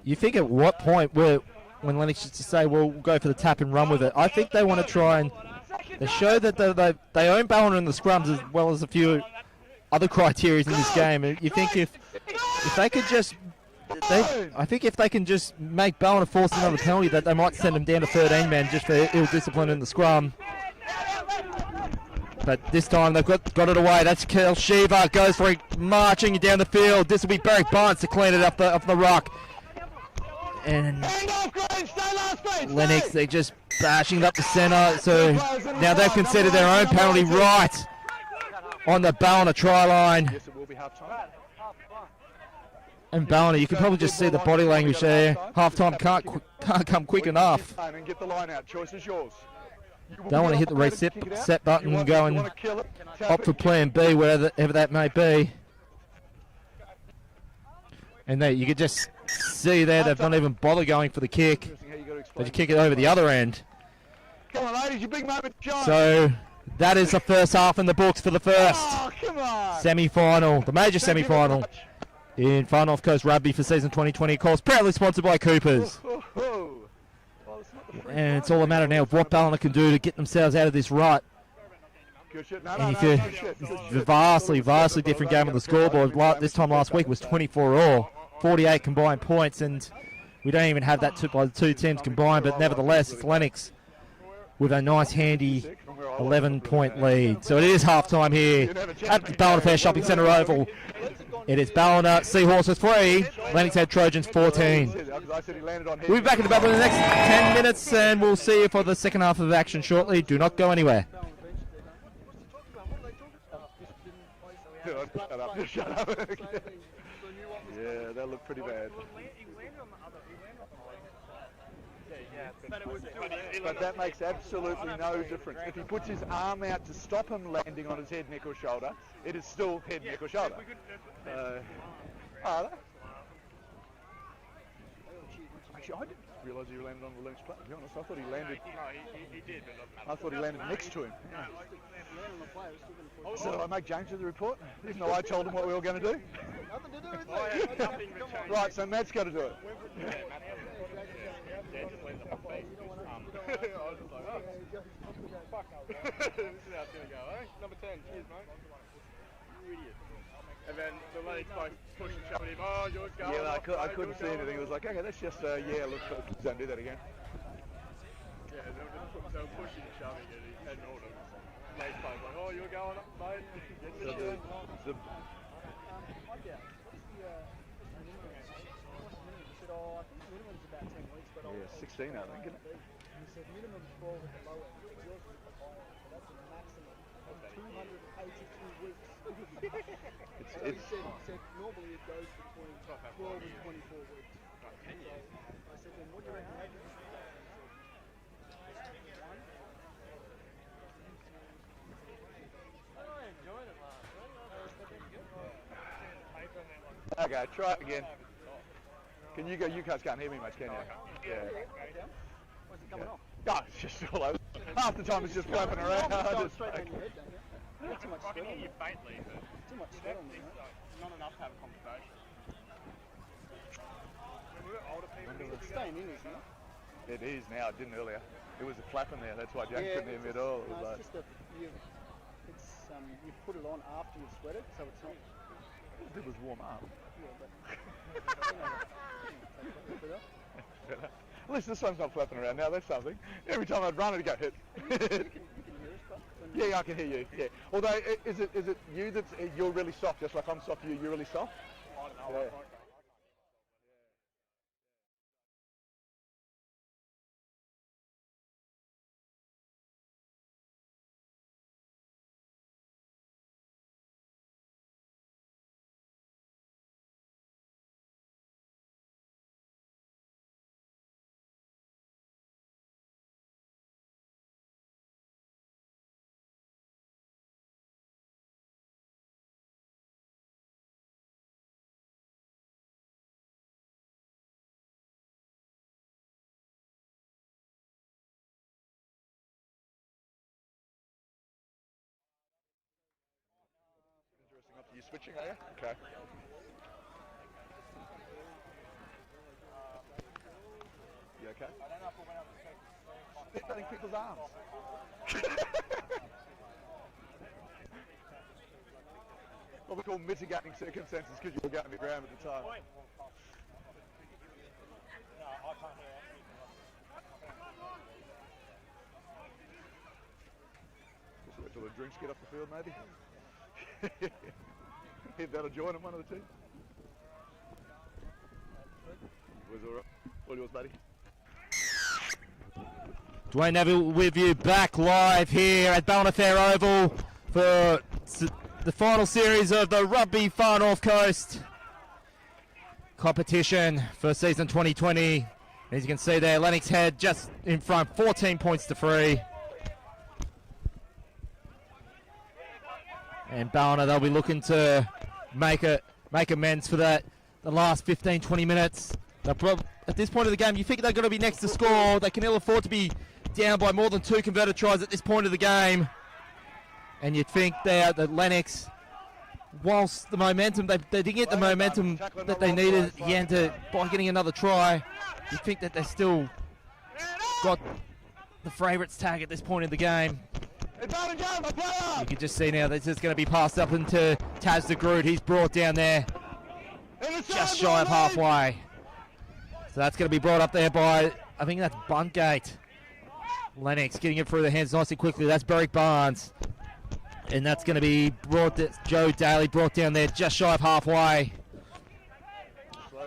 you think at what point when Lennox used to say, well, we'll go for the tap and run with it, I think they want to try and they show that they own Ballina in the scrums as well as a few other criteria in this game. And you think if they could just, I think if they can just make Ballina force another penalty, that they might send them down to 13 men just for ill discipline in the scrum. But this time they've got it away. That's Kel Shiva, goes for it, marching down the field. This will be Berwick Barnes to clean it up the ruck. And Lennox, they're just bashing it up the centre. So now they've considered their own penalty right on the Ballina try line. Yes, it will be half time. And Ballina, you can probably just see the body language there. Half time can't come quick enough. And get the line out. Choice is yours. Don't want to hit the reset button and go and opt for plan B, wherever that may be. And there, you can just see there they've not even bothered going for the kick. They just kick it over the other end. Come on, ladies, your big moment, John. So that is the first half in the books for the first semi-final, the major semi-final in Far North Coast Rugby for season 2020. Of course, proudly sponsored by Coopers. And it's all a matter now of what Ballina can do to get themselves out of this rut. And if it's vastly different game on the scoreboard. This time last week was 24-all, 48 combined points, and we don't even have that by the two teams combined, but nevertheless, it's Lennox with a nice handy 11-point lead. So it is half-time here at the Ballina Fair Shopping Centre Oval. It is Ballina Seahorses 3, Lennox Head Trojans 14. We'll be back in the battle in the next 10 minutes, and we'll see you for the second half of action shortly. Do not go anywhere. Shut up. Yeah, that looked pretty bad. But that makes absolutely no difference. If he puts his arm out to stop him landing on his head, neck or shoulder, it is still head, neck or shoulder. Are they? Actually, I didn't realise he landed on the Lynx plate, to be honest. I thought he landed... No, he did, but doesn't matter. I thought he landed next to him. Yeah. So I make James do the report, even though I told him what we were going to do. Nothing to do with that. Right, so Matt's got to do it. Yeah, just leave it on my feet. I was just like, oh. Fuck no, bro. This is how it's going to go, eh? Number 10, cheers, mate. You idiot. And then the legs both push and shove him. Oh, yours going. Yeah, I couldn't see anything. It was like, okay, that's just, yeah, look, please don't do that again. Yeah, they were pushing and shoving and he hadn't ordered. Legs both like, oh, you're going up, mate. So yeah, 16, I think, isn't it? He said minimum 12 at the low end. Yours was at the high end, so that's a maximum of 282 weeks. He said normally it goes between 12 and 24 weeks. So I said, then what do you reckon? Okay, try it again. Can you go? You guys can't hear me much, can you? Yeah. What's it coming off? Oh, it's just all over. Half the time it's just flapping around. It's straight down your head, don't you? Not too much I sweat can on hear you there. faintly, but Too much sweat on there, right? not enough to have a conversation. When we were older people, It's staying in, isn't it? It is now. It didn't earlier. It was a flapping there. That's why Jack couldn't hear me at all. It was No, like, it's just that you put it on after you've sweated, so it's not. it was warm up. Yeah, but At least this one's not flapping around now. That's something. Every time I'd run, it'd go hit. you can hear us, but Yeah, I can hear you. Yeah. Although, is it you that's you're really soft, just like I'm soft. You're really soft. I don't know. Yeah. Interesting. Up to you switching, are you? Okay. You okay? I don't know if I went up the street. They're cutting people's arms. What we call mitigating circumstances because you were going to the ground at the time. No, I can't hear anything. Just wait till the drinks get off the field, maybe. That'll join them, one of the two. Was all right. All yours, buddy. Dwayne Neville with you back live here at Ballina Fair Oval for the final series of the Rugby Far North Coast competition for season 2020. As you can see there, Lennox Head just in front, 14 points to 3. And Ballina, they'll be looking to make amends for that. The last 15-20 minutes. At this point of the game, you think they're going to be next to score. They can ill afford to be down by more than 2 converted tries at this point of the game. And you'd think that Lennox, whilst the momentum, they didn't get the momentum that they needed at the end by getting another try, you'd think that they still got the favourites tag at this point in the game. You can just see now that this is going to be passed up into Taz the Groot. He's brought down there just shy of halfway. So that's going to be brought up there by, I think that's Buntgate. Lennox getting it through the hands nice and quickly. That's Berwick Barnes. And that's going to be brought, Joe Daly brought down there just shy of halfway.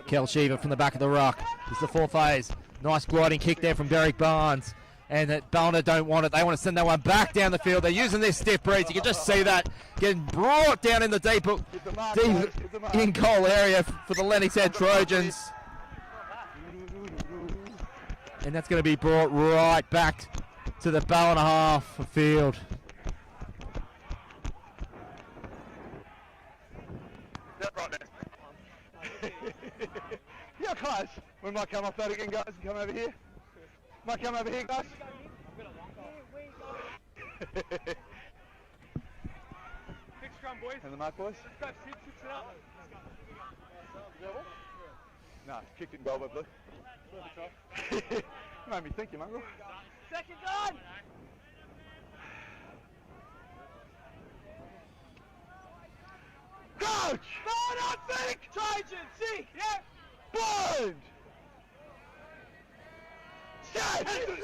Kel Shiva from the back of the ruck. It's the 4th phase. Nice gliding kick there from Berwick Barnes. And that Ballina don't want it. They want to send that one back down the field. They're using their stiff breeds. You can just see that getting brought down in the deep in goal area for the Lennox Head Trojans. And that's going to be brought right back to the Ballina half of field. Yeah, guys. We might come off that again, guys, and come over here. Might come over here, guys. Fix scrum, boys. And the mark, boys? Fix it up. No, kicked it in goal, by Blue. Made me think, you mongrel. Second on! Coach! Ballina, think! Trojan, sink! Yeah! Blind!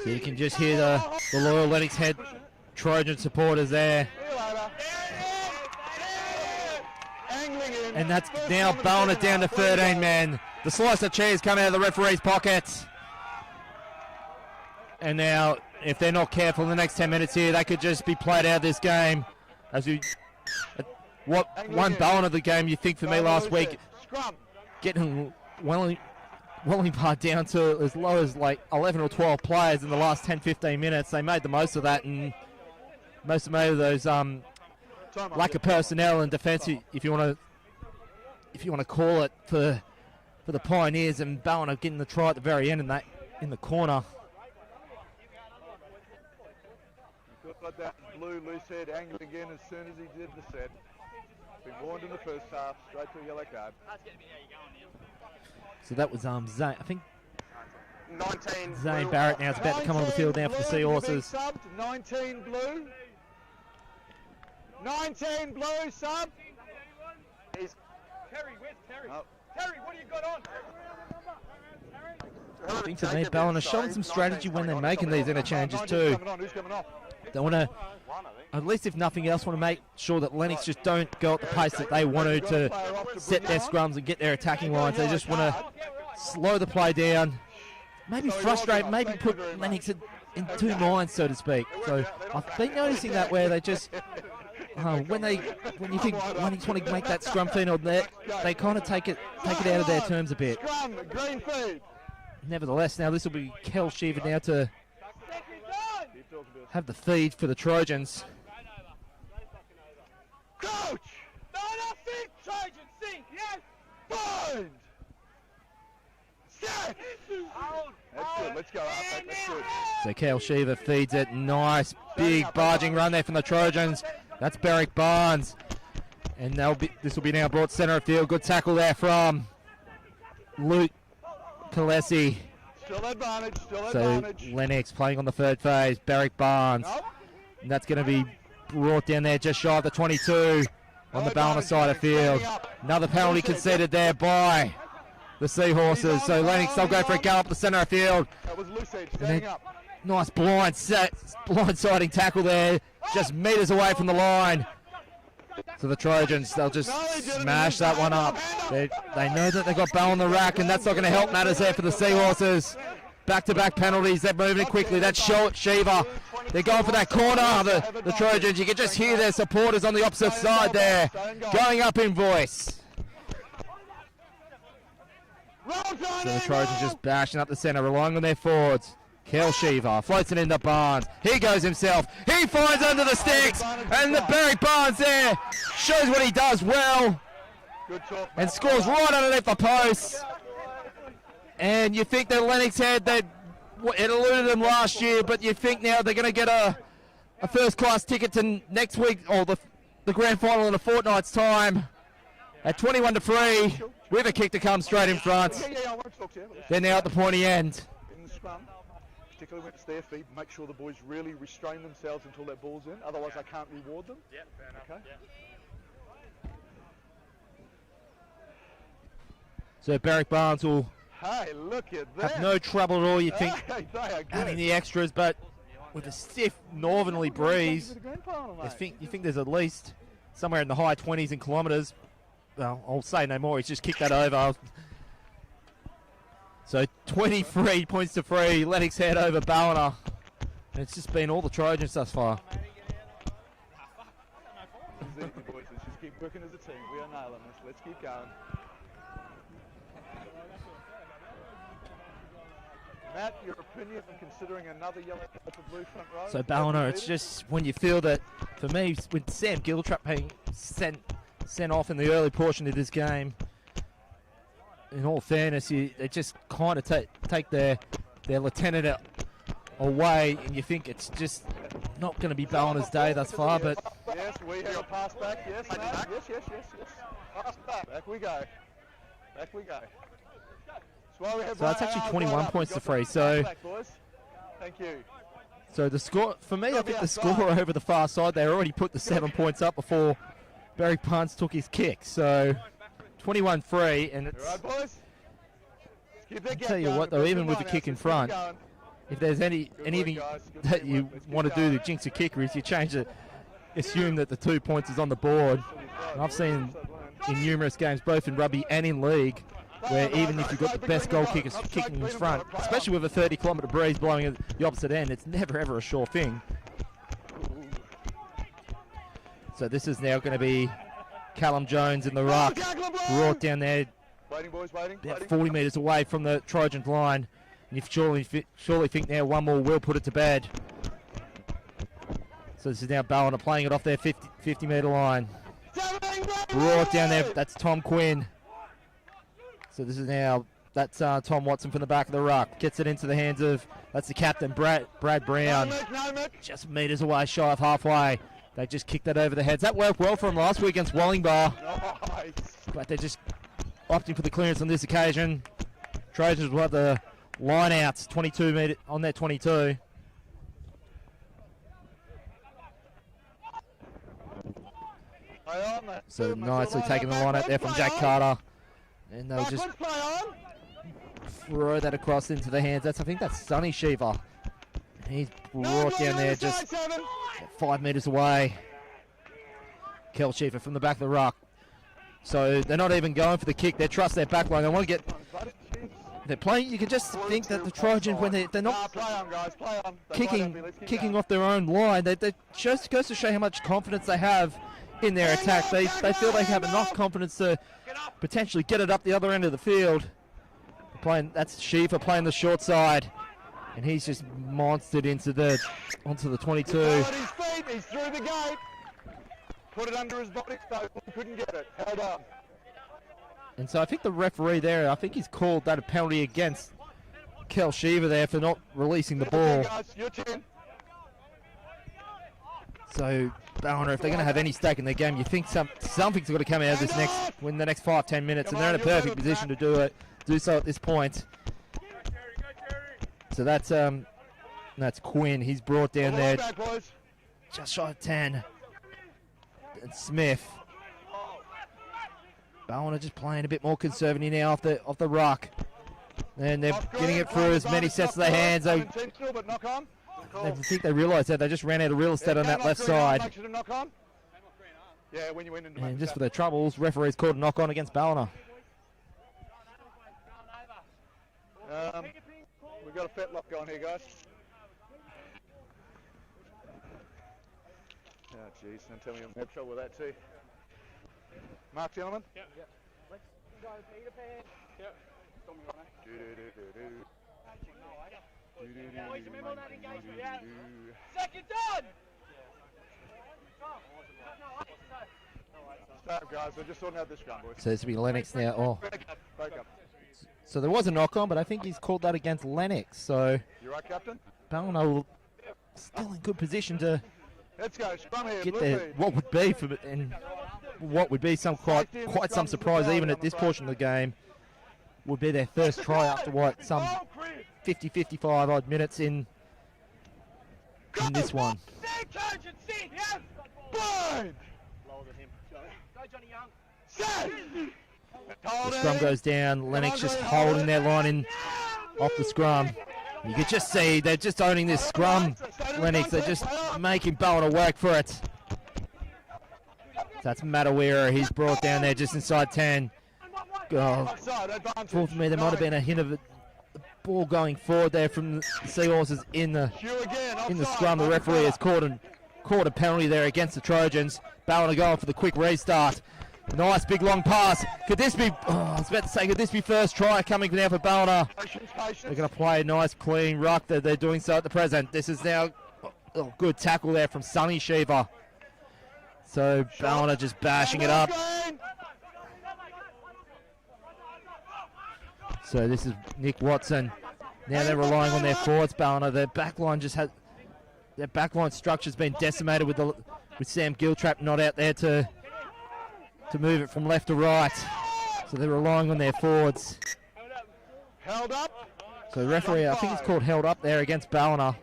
So you can just hear the loyal Lennox Head Trojan supporters there. See you later. Angling in. And that's now Ballina down to 13 men. The slice of cheese come out of the referee's pockets. And now, if they're not careful in the next 10 minutes here, they could just be played out of this game. As we, what one Ballina of the game you think for me last week, Scrum. getting Wellington down to as low as like 11 or 12 players in the last 10-15 minutes. They made the most of that, and most of those lack of personnel and defence, if you want to call it, for the Pioneers, and Ballina getting the try at the very end in the corner. Got that blue loose head angling in as soon as he did the set. Been warned in the first half, straight to a yellow card. So that was Zane. I think 19. Zane Barrett now is about to come on the field now for the Seahorses. Subbed, 19 blue. 19 blue sub. Terry, where's Terry? Oh. Terry, what do you got on? I think for me, Ballina showing some strategy when they're making these interchanges too. Who's coming on? They want to, at least if nothing else, want to make sure that Lennox just don't go at the pace that they want to set their scrums and get their attacking lines. They just want to slow the play down, maybe frustrate, maybe put Lennox in two minds, so to speak. So I've been noticing that where they just, when you think Lennox want to make that scrum feed on there, they kind of take it out of their terms a bit. Scrum, green feed. Nevertheless, now this will be Kel Shiva now to have the feed for the Trojans. Coach! Ballina, think! Trojan, sink! Yes! Bind! Set! That's good, let's go up, that's good. So Kel Shiva feeds it. Nice big barging run there from the Trojans. That's Beric Barnes. And this will be now brought centre of field. Good tackle there from Luke Palesi. Still advantage, still So advantage. Lennox playing on the third phase. Beric Barnes. Nope. And that's going to be brought down there just shy of the 22 on the Ballina side of field. Another penalty conceded there by the Seahorses. So Lennox, they'll go for a go up the centre of field. That was loose edge, standing up. Nice blindsiding tackle there, just metres away from the line. So the Trojans, they'll just smash that one up. They know that they've got Bell on the rack, and that's not going to help matters there for the Seahorses. Back-to-back penalties, they're moving quickly. That's Shiva. They're going for that corner, the Trojans. You can just hear their supporters on the opposite side there, going up in voice. So the Trojans just bashing up the centre, relying on their forwards. Kel Shiva floats it into Barnes. He goes himself. He finds under the sticks. And the Barry Barnes there shows what he does well. And scores right underneath the post. And you think that Lennox had that, it eluded them last year, but you think now they're going to get a first-class ticket to next week, or the grand final in a fortnight's time at 21-3 with a kick to come straight in front. They're now at the pointy end. In the scrum, particularly when it's their feet, make sure the boys really restrain themselves until that ball's in. Otherwise, I can't reward them. Yeah, fair enough. Okay. Yeah. So Beric Barnes will Hey, look at that. have no trouble at all, you think, Hey, they are good. having the extras, but with a stiff northerly breeze, To the grand final, mate. you think there's at least somewhere in the high 20s in kilometres. Well, I'll say no more. He's just kicked that over. So 23 points to 3. Lennox head over Ballina. And it's just been all the Trojans thus far. This is it, boys. Let's just keep working as a team. We are nailing this. Let's keep going. Matt, your opinion on considering another yellow card for blue front row? So Ballina, it's just when you feel that, for me, with Sam Giltrap being sent off in the early portion of this game, in all fairness, they just kind of take their lieutenant away, and you think it's just not going to be Ballina's day thus far, but... Yes, we have a pass back, yes, Matt. Yes. Pass back. Back we go. So that's actually 21 points to 3, so... Thank you. So the score, for me, I think the score over the far side, they already put the 7 points up before Barry Punts took his kick, so 21-3, and it's... All right, boys. I'll tell you what, though, even with the kick in front, if there's anything that you want to do to jinx a kicker is you change it, assume that the 2 points is on the board. And I've seen in numerous games, both in rugby and in league, where even if you've got the best goal kickers kicking in front, especially with a 30-kilometre breeze blowing at the opposite end, it's never ever a sure thing. So this is now going to be Callum Jones in the ruck, brought down there about 40 metres away from the Trojans line. And you surely think now one more will put it to bed. So this is now Ballina playing it off their 50-metre line. Brought down there, that's Tom Quinn. So this is now, that's Tom Watson from the back of the ruck. Gets it into the hands of, that's the captain, Brad Brown. Just metres away, shy of halfway. They just kicked that over the heads. That worked well for them last week against Wallingbar. Nice. But they're just opting for the clearance on this occasion. Trojans will have the line outs, 22 metre on their 22. So nicely taking the line out there from Jack Carter. And they'll just throw that across into the hands. I think that's Sonny Shiva. He's brought down there just 5 metres away. Kel Shiva from the back of the ruck. So they're not even going for the kick. They trust their back line. They want to get... They're playing. You can just think that the Trojans, when they're not kicking off their own line, they just goes to show how much confidence they have in their attack. They feel they have enough confidence to potentially get it up the other end of the field. That's Shiva playing the short side, and he's just monstered onto the 22. He's through the gate. Put it under his body, so he couldn't get it. Held on. And so I think the referee there, I think he's called that a penalty against Kel Shiva there for not releasing the ball. Your turn. So Ballina, if they're going to have any stake in their game, you think something's got to come out of this in the next 5-10 minutes, and they're in a perfect position to do so at this point. So that's Quinn. He's brought down there just shy of 10. And Smith. Ballina just playing a bit more conservative now off the ruck. And they're getting it through as many sets of their hands. I think they realise that they just ran out of real estate on that left side. And just for their troubles, referees called a knock on against Ballina. We've got a fetlock going here, guys. Oh, jeez, don't tell me I'm in trouble with that too. Mark, gentlemen? Yep. Let's go Peter Pan. Yep. Boys, remember that engagement out. Second done! Start, guys. We're just sorting out this gun, boys. So this will be Lennox now. Oh. Break up. So there was a knock on, but I think he's called that against Lennox. So You right, Captain? Ballina still in good position to Let's go. Scrum here. get Blue there. team. What would be some quite some surprise even at this portion of the game would be their first try after some 50-55 odd minutes in this one. Blind! Lower than him. Go Johnny Young. Set! The scrum goes down. Lennox just holding their line in off the scrum. You can just see they're just owning this scrum. Lennox, they're just making Ballina work for it. That's Matawira. He's brought down there just inside 10. Oh, thought for me there might have been a hint of the ball going forward there from the Seahorses in the scrum. The referee has caught a penalty there against the Trojans. Ballina going for the quick restart. Nice big long pass. Could this be, I was about to say, could this be first try coming now for Ballina? They're going to play a nice clean ruck. They're doing so at the present. This is now, good tackle there from Sonny Shiva. So Ballina just bashing it up. So this is Nick Watson. Now they're relying on their forwards, Ballina. Their backline just has, their backline structure's been decimated with Sam Giltrap not out there to move it from left to right. So they're relying on their forwards. Held up. So the referee, I think it's called held up there against Ballina.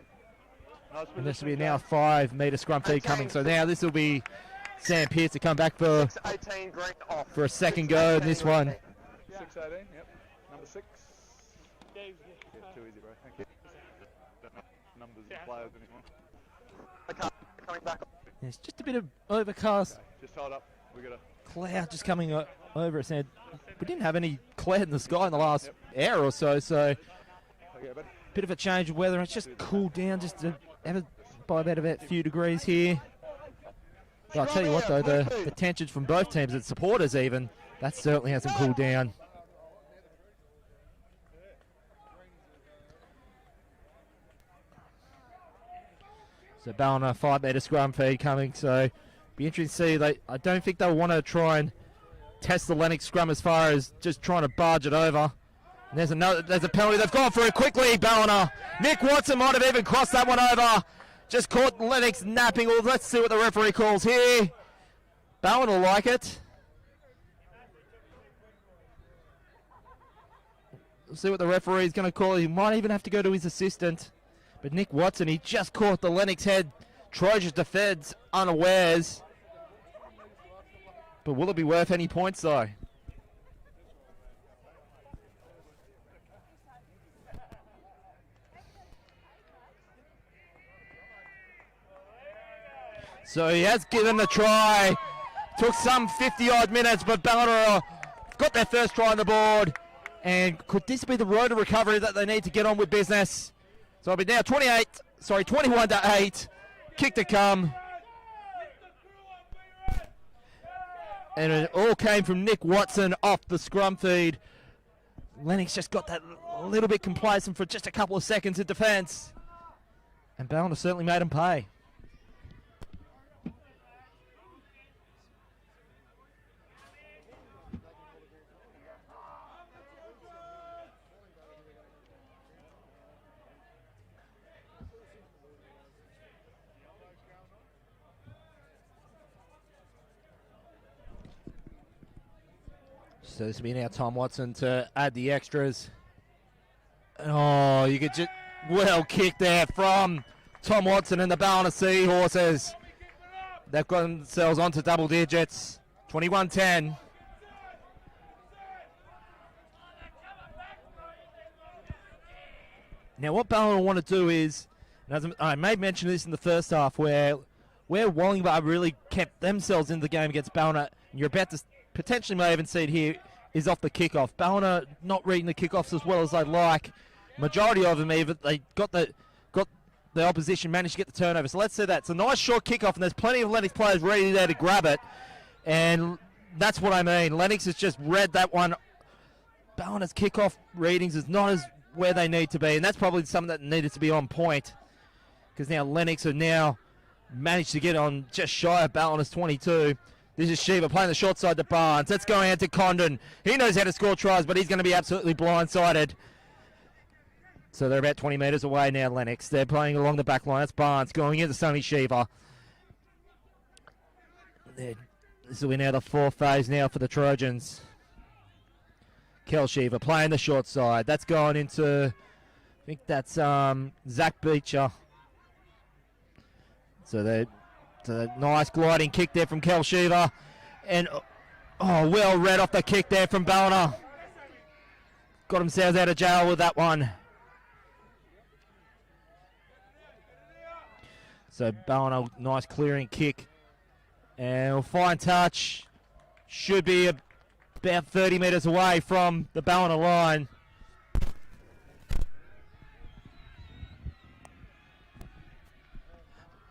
And this will be now a 5 metre scrum feed coming. So now this will be Sam Pearce to come back for a second go in this one. 6-18, yep. Number 6. Yeah, too easy, bro. Thank you. Don't know numbers of players anymore. Coming back. It's just a bit of overcast Okay, just hold up. We got a cloud just coming over us. Now, we didn't have any cloud in the sky in the last hour or so, so bit of a change of weather. It's just cooled down just by about a few degrees here. But I'll tell you what though, the tensions from both teams and supporters even, that certainly hasn't cooled down. So Ballina 5 metre scrum feed coming, so be interesting to see. I don't think they'll want to try and test the Lennox scrum as far as just trying to barge it over. And there's a penalty. They've gone for it quickly, Ballina. Nick Watson might have even crossed that one over. Just caught Lennox napping. Well, let's see what the referee calls here. Ballina will like it. We'll see what the referee is going to call. He might even have to go to his assistant. But Nick Watson, he just caught the Lennox head Trojans defense unawares. But will it be worth any points though? So he has given the try. Took some 50-odd minutes, but Ballina got their first try on the board. And could this be the road to recovery that they need to get on with business? So it'll be now 21-8. Kick to come. And it all came from Nick Watson off the scrum feed. Lennox just got that little bit complacent for just a couple of seconds in defence. And Ballina certainly made him pay. So this will be now Tom Watson to add the extras. Oh, you could just, well kicked there from Tom Watson and the Ballina Seahorses. They've got themselves onto double digits, 21-10. Now what Ballina want to do is, and as I may mention this in the first half, where Wallingbar really kept themselves in the game against Ballina, and you're about to potentially may even see it here, is off the kickoff. Ballina not reading the kickoffs as well as they'd like. Majority of them even, they got the opposition, managed to get the turnover. So let's see that. It's a nice short kickoff, and there's plenty of Lennox players ready there to grab it. And that's what I mean. Lennox has just read that one. Ballina's kickoff readings is not as where they need to be, and that's probably something that needed to be on point. Because now Lennox have now managed to get on just shy of Ballina's 22. This is Shiva playing the short side to Barnes. That's going out to Condon. He knows how to score tries, but he's going to be absolutely blindsided. So they're about 20 metres away now, Lennox. They're playing along the back line. That's Barnes going into Sonny Shiva. This will be now the fourth phase now for the Trojans. Kel Shiva playing the short side. That's going into, I think that's Zach Beecher. So nice gliding kick there from Kel Shiva. And, oh, well read off the kick there from Ballina. Got themselves out of jail with that one. So Ballina, nice clearing kick. And fine touch. Should be about 30 metres away from the Ballina line.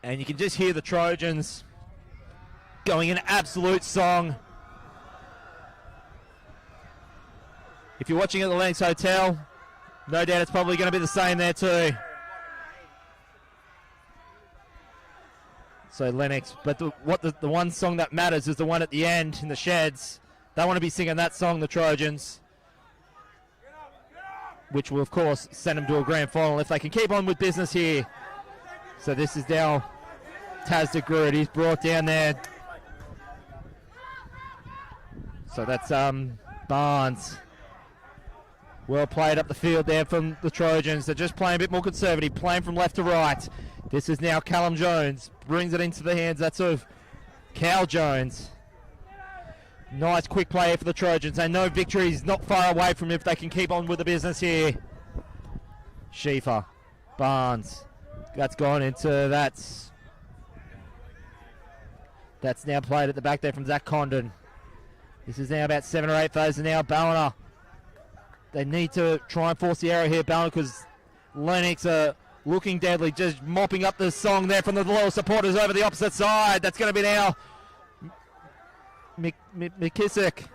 And you can just hear the Trojans going in absolute song. If you're watching at the Lennox Hotel, no doubt it's probably going to be the same there too. So Lennox, but the one song that matters is the one at the end in the sheds. They want to be singing that song, the Trojans, which will of course send them to a grand final if they can keep on with business here. So this is now Taz de Groot. He's brought down there. So that's Barnes. Well played up the field there from the Trojans. They're just playing a bit more conservative, playing from left to right. This is now Callum Jones. Brings it into the hands, that's of Cal Jones. Nice quick play here for the Trojans. They know victory is not far away from if they can keep on with the business here. Schiefer. Barnes. That's gone into that's now played at the back there from Zach Condon. This is now about 7 or 8 phases now. Ballina. They need to try and force the error here, Ballina, because Lennox are looking deadly. Just mopping up the song there from the loyal supporters over the opposite side. That's going to be now McKissick.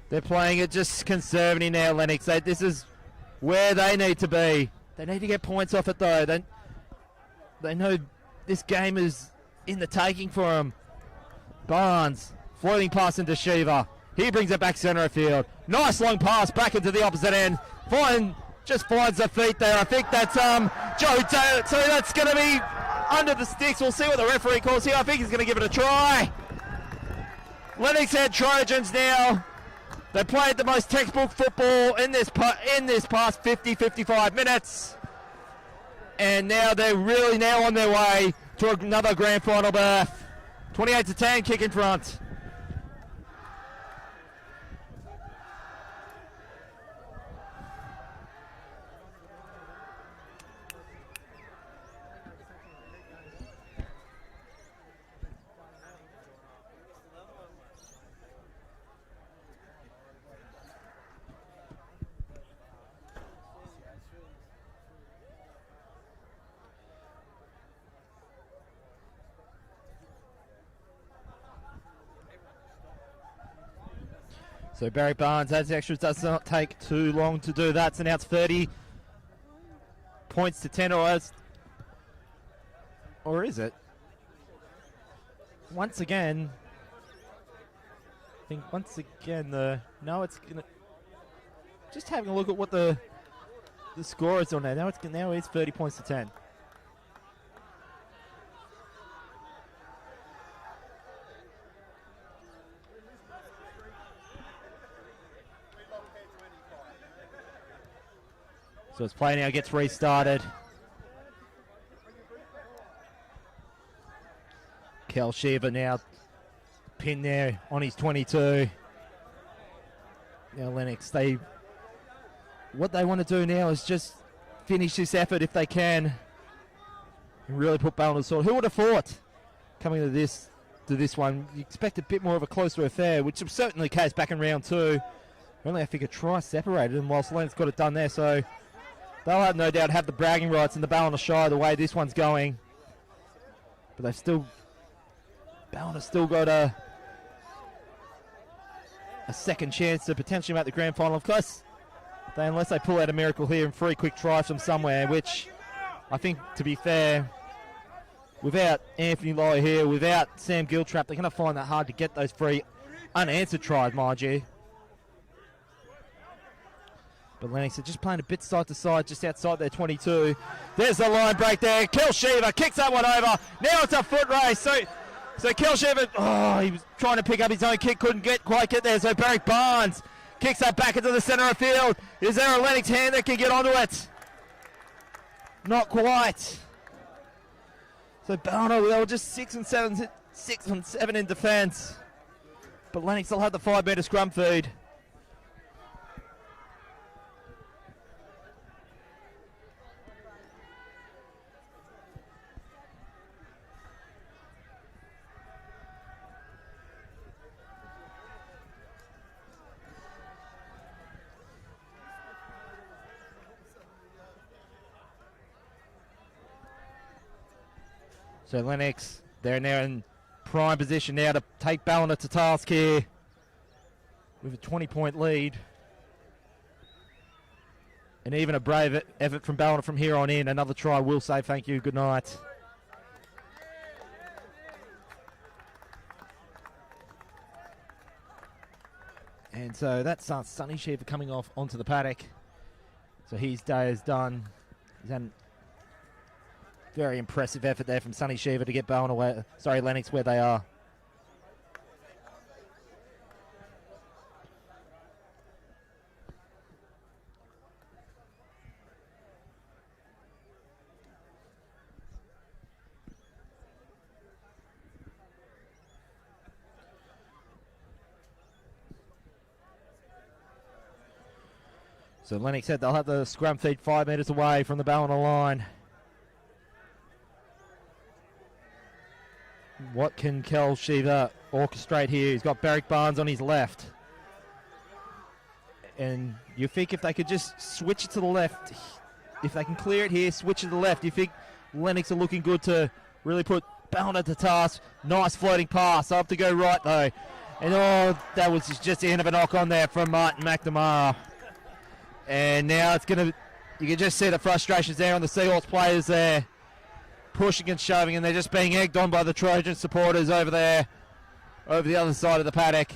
They're playing it just conservative now, Lennox. This is where they need to be. They need to get points off it, though. They know this game is in the taking for them. Barnes, floating pass into Shiva. He brings it back centre of field. Nice long pass back into the opposite end. Just finds the feet there. I think that's Joe Taylor. So that's going to be under the sticks. We'll see what the referee calls here. I think he's going to give it a try. Lennox Head Trojans now. They played the most textbook football in this past 50-55 minutes. And now they're really now on their way to another grand final berth. 28-10, kick in front. So Barry Barnes adds extras, does not take too long to do that. So now it's 30 points to 10, or is it? Once again, I think no, it's gonna. Just having a look at what the score is on there. Now it's 30 points to 10. So it's play now, gets restarted. Kel Shiva now pinned there on his 22. Now Lennox, what they want to do now is just finish this effort if they can and really put Ballina to the sword. Who would have thought coming to this one? You expect a bit more of a closer affair, which was certainly the case back in round 2. Only I think a try separated them whilst Lennox got it done there, so they'll have no doubt have the bragging rights in the Ballina Shire the way this one's going. But Ballina's still got a second chance to potentially make the grand final. Of course, unless they pull out a miracle here and 3 quick tries from somewhere, which I think, to be fair, without Anthony Lawyer here, without Sam Giltrap, they're going to find that hard to get those 3 unanswered tries, mind you. But Lennox are just playing a bit side to side, just outside their 22. There's the line break there. Kel Shiva kicks that one over. Now it's a foot race. So Kel Shiva, he was trying to pick up his own kick, couldn't quite get there. So Barrick Barnes kicks that back into the centre of field. Is there a Lennox hand that can get onto it? Not quite. So Ballina, they were just 6 and 7 in defence. But Lennox will have the 5-metre scrum feed. So Lennox, they're now in prime position now to take Ballina to task here. with a 20-point lead. And even a brave effort from Ballina from here on in. Another try will say thank you, good night. And so that starts Sonny Shiva coming off onto the paddock. So his day is done. He's had a very impressive effort there from Sonny Shiva to get Lennox where they are. So Lennox said they'll have the scrum feed 5 metres away from the Ballina line. What can Kel Shiva orchestrate here? He's got Barrick Barnes on his left. And you think if they could just switch it to the left, if they can clear it here, switch it to the left, you think Lennox are looking good to really put Ballina to task. Nice floating pass. Up to go right though. And that was just the end of a knock on there from Martin McNamara. And now it's going to, you can just see the frustrations there on the Seahawks players there, pushing and shoving, and they're just being egged on by the Trojan supporters over there, over the other side of the paddock.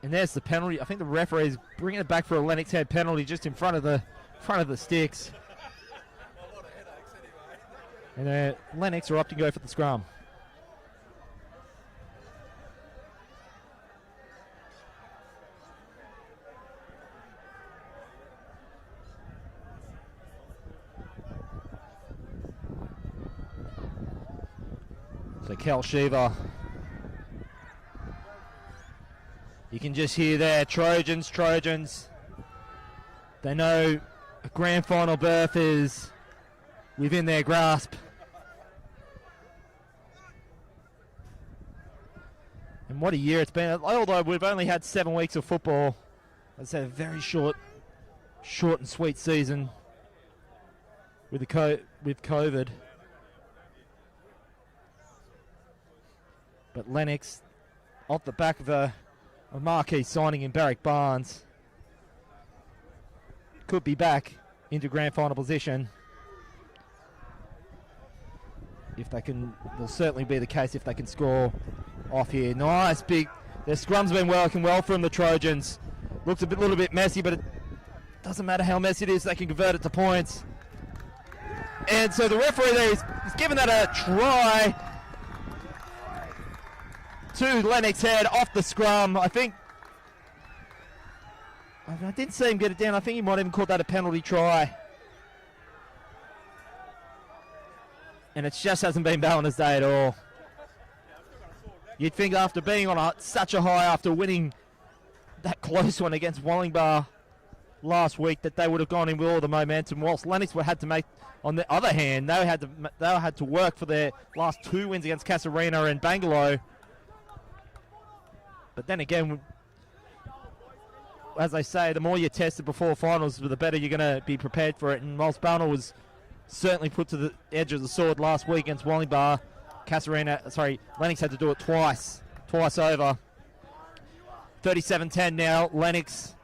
And there's the penalty. I think the referee is bringing it back for a Lennox head penalty just in front of the sticks. And Lennox are up to go for the scrum. So Kel Shiva. You can just hear there, Trojans. They know a grand final berth is within their grasp. And what a year it's been. Although we've only had 7 weeks of football, I'd say a very short and sweet season with COVID. But Lennox, off the back of a marquee signing in Barrick Barnes, could be back into grand final position. If they can, will certainly be the case if they can score off here. Nice big, their scrum's been working well from the Trojans. Looks a little bit messy, but it doesn't matter how messy it is, they can convert it to points. And so the referee there is giving that a try to Lennox head off the scrum. I didn't see him get it down. I think he might even call that a penalty try. And it just hasn't been Ballina's day at all. You'd think after being on such a high, after winning that close one against Wallingbar last week, that they would have gone in with all the momentum, whilst Lennox had to make, on the other hand, they had to work for their last 2 wins against Casuarina and Bangalore. But then again, as I say, the more you test it before finals, the better you're going to be prepared for it. And whilst Ballina was certainly put to the edge of the sword last week against Wallingbar, Lennox had to do it twice over. 37-10 now. Lennox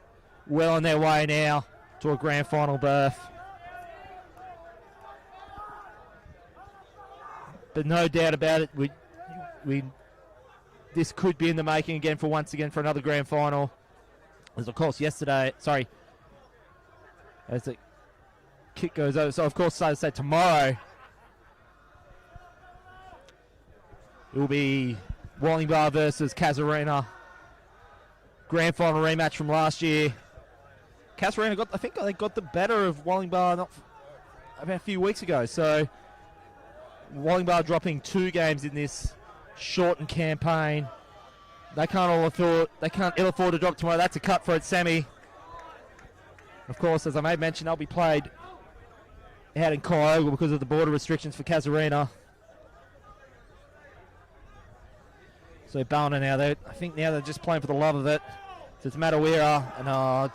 well on their way now to a grand final berth. But no doubt about it, this could be in the making again for another grand final. As of course as the kick goes over. So of course, I say tomorrow it will be Wallingbar versus Casuarina. Grand final rematch from last year. Casuarina they got the better of Wallingbar about a few weeks ago. So Wallingbar dropping 2 games in this shortened campaign. They can't ill afford to drop tomorrow. That's a cut for its semi. Of course, as I may mention, they'll be played out in Kyogo because of the border restrictions for Casuarina. So Ballina now, I think now they're just playing for the love of it. So it's Matawira, and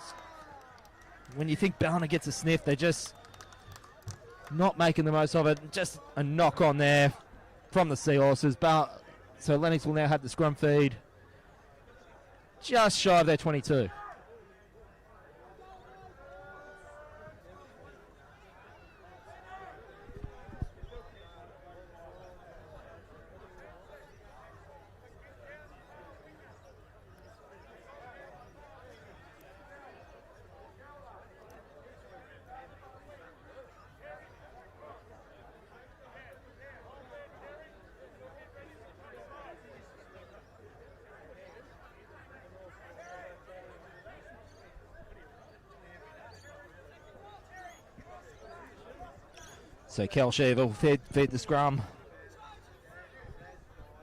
when you think Ballina gets a sniff, they just not making the most of it. Just a knock on there from the Seahorses. So Lennox will now have the scrum feed just shy of their 22. So Kel Sheaver will feed the scrum.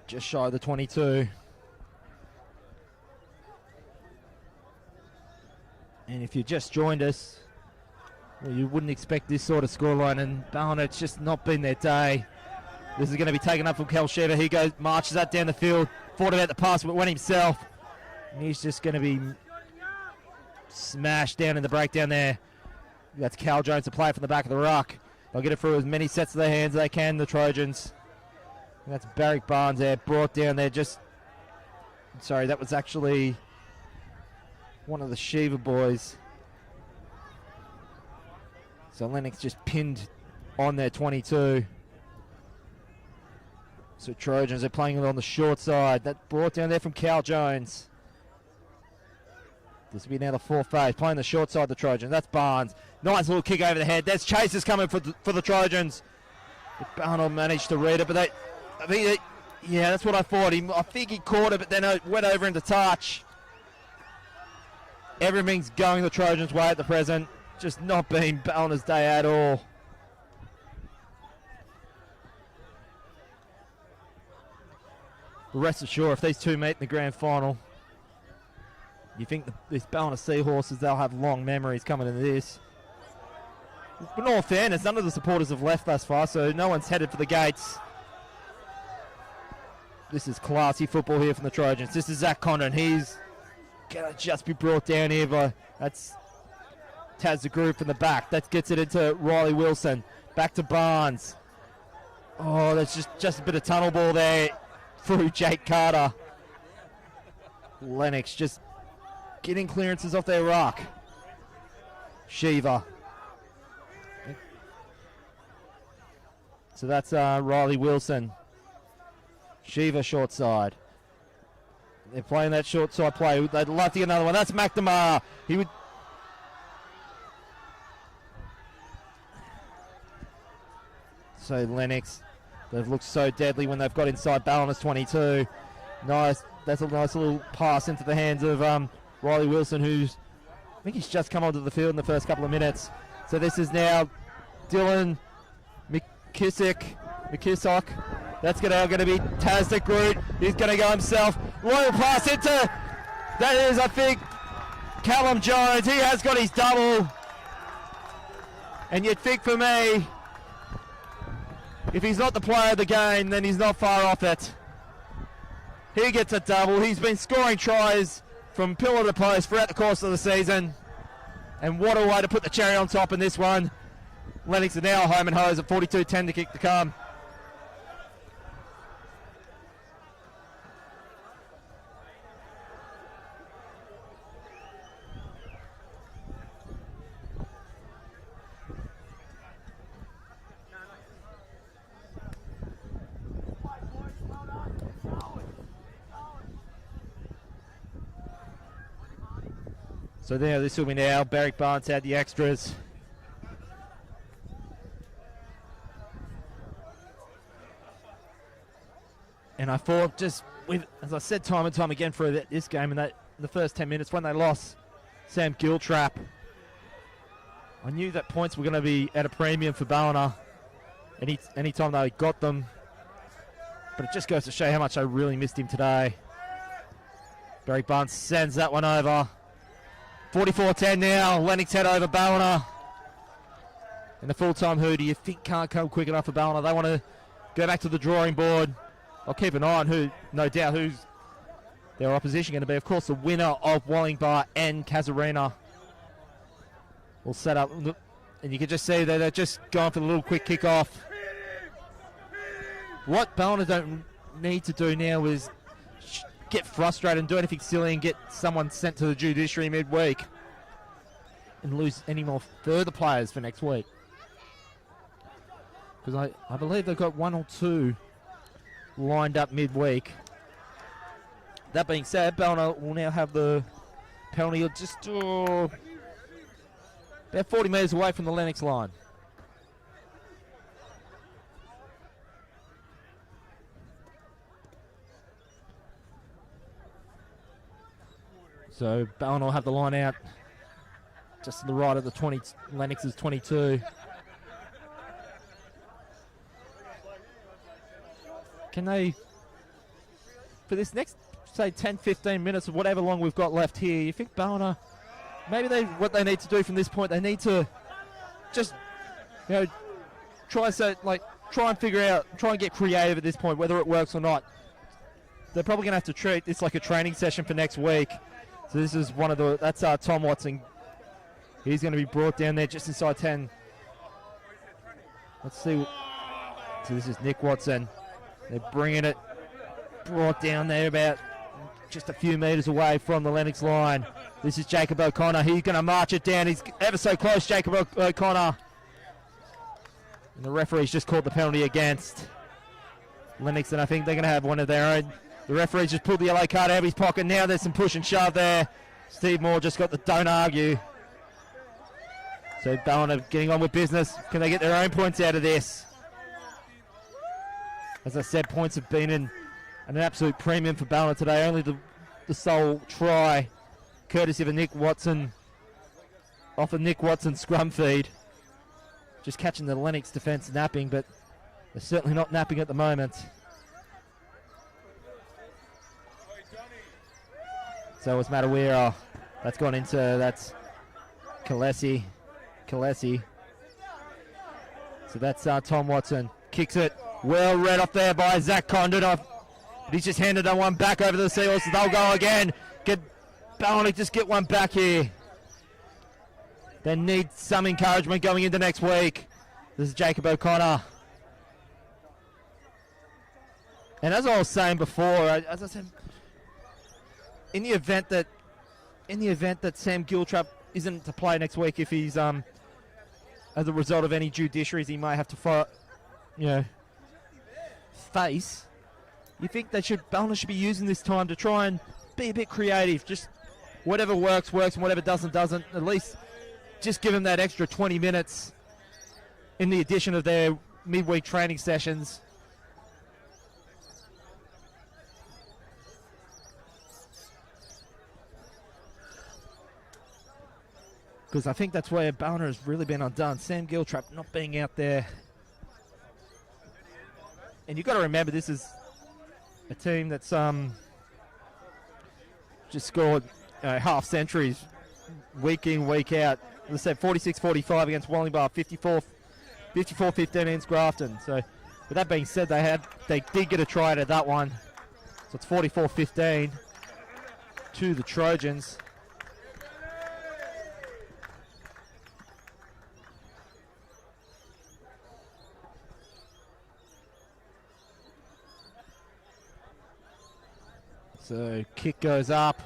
Just shy of the 22. And if you just joined us, well, you wouldn't expect this sort of scoreline, and Ballina, it's just not been their day. This is going to be taken up from Kel Sheaver. He goes, marches that down the field, fought about the pass, but went himself. And he's just going to be smashed down in the breakdown there. That's Cal Jones to play from the back of the ruck. They'll get it through as many sets of their hands as they can, the Trojans. And that's Barrick Barnes there, brought down there just... Sorry, that was actually one of the Shiva boys. So Lennox just pinned on their 22. So Trojans are playing it on the short side. That brought down there from Cal Jones. This will be now the fourth phase, playing the short side, the Trojans. That's Barnes. Nice little kick over the head. There's Chasers coming for the Trojans. Barnard managed to read it, but yeah, that's what I thought. I think he caught it, but then it went over into touch. Everything's going the Trojans' way at the present. Just not been Ballina's day at all. Rest assured, if these two meet in the grand final, you think these Ballina Seahorses, they'll have long memories coming into this. But in all fairness, none of the supporters have left thus far, so no one's headed for the gates. This is classy football here from the Trojans. This is Zach Condon. He's going to just be brought down here by... That's Taz the Groove from the back. That gets it into Riley Wilson. Back to Barnes. Oh, that's just a bit of tunnel ball there through Jake Carter. Lennox just getting clearances off their ruck. Shiva. So that's Riley Wilson. Shiva short side. They're playing that short side play. They'd love to get another one. That's McNamara. He would... So Lennox, they've looked so deadly when they've got inside Ballina's 22. Nice. That's a nice little pass into the hands of Riley Wilson, who's... I think he's just come onto the field in the first couple of minutes. So this is now Dylan McKissock. That's going to be Taz the Groot. He's going to go himself. Loyal pass into... That is, I think, Callum Jones. He has got his double. And you'd think for me, if he's not the player of the game, then he's not far off it. He gets a double. He's been scoring tries from pillar to post throughout the course of the season. And what a way to put the cherry on top in this one. Lennox are now home and hose at 42-10 to kick to come. So there, this will be now. Barrick Barnes had the extras. And I thought, just with, as I said time and time again for this game, in the first 10 minutes when they lost Sam Giltrap, I knew that points were going to be at a premium for Ballina any time they got them. But it just goes to show how much I really missed him today. Barrick Barnes sends that one over. 44-10 now. Lennox head over Ballina. And the full-time Who do you think can't come quick enough for Ballina? They want to go back to the drawing board. I'll keep an eye on who's their opposition going to be. Of course, the winner of Wallingbar and Casuarina will set up. And you can just see that they're just going for the little quick kick off. What Ballina don't need to do now is get frustrated and do anything silly and get someone sent to the judiciary midweek and lose any more further players for next week. Because I believe they've got 1 or 2 lined up midweek. That being said, Ballina will now have the penalty of just about 40 metres away from the Lennox line. So Ballina will have the line out just to the right of the 20, Lennox's 22. Can they, for this next, say, 10, 15 minutes or whatever long we've got left here, you think Ballina, maybe what they need to do from this point, they need to just, try and figure out, try and get creative at this point, whether it works or not. They're probably going to have to treat this like a training session for next week. So this is that's Tom Watson. He's going to be brought down there just inside 10. Let's see. So this is Nick Watson. They're bringing it, brought down there about just a few metres away from the Lennox line. This is Jacob O'Connor. He's going to march it down. He's ever so close, Jacob O'Connor. And the referee's just called the penalty against Lennox, and I think they're going to have one of their own. The referee's just pulled the yellow card out of his pocket. Now there's some push and shove there. Steve Moore just got the don't argue. So Ballina getting on with business. Can they get their own points out of this? As I said, points have been an absolute premium for Ballina today. Only the sole try, courtesy of a Nick Watson, off a Nick Watson scrum feed. Just catching the Lennox defence napping, but they're certainly not napping at the moment. So it's Matawira. That's gone into, that's Kalesi. So that's Tom Watson. Kicks it. Well read off there by Zach Condon. But he's just handed that one back over to the Seahorses. They'll go again. Get Ballina, just get one back here. They need some encouragement going into next week. This is Jacob O'Connor. And as I was saying before, as I said, in the event that Sam Giltrap isn't to play next week, if he's as a result of any judiciaries he might have to face, you think Ballina should be using this time to try and be a bit creative. Just whatever works, and whatever doesn't. At least just give them that extra 20 minutes in the addition of their midweek training sessions. Because I think that's where Ballina has really been undone. Sam Giltrap not being out there. And you've got to remember, this is a team that's just scored half centuries week in, week out. As I said, 46-45 against Wollongbar, 54-15 against Grafton. So with that being said, they did get a try out of that one. So it's 44-15 to the Trojans. So kick goes up,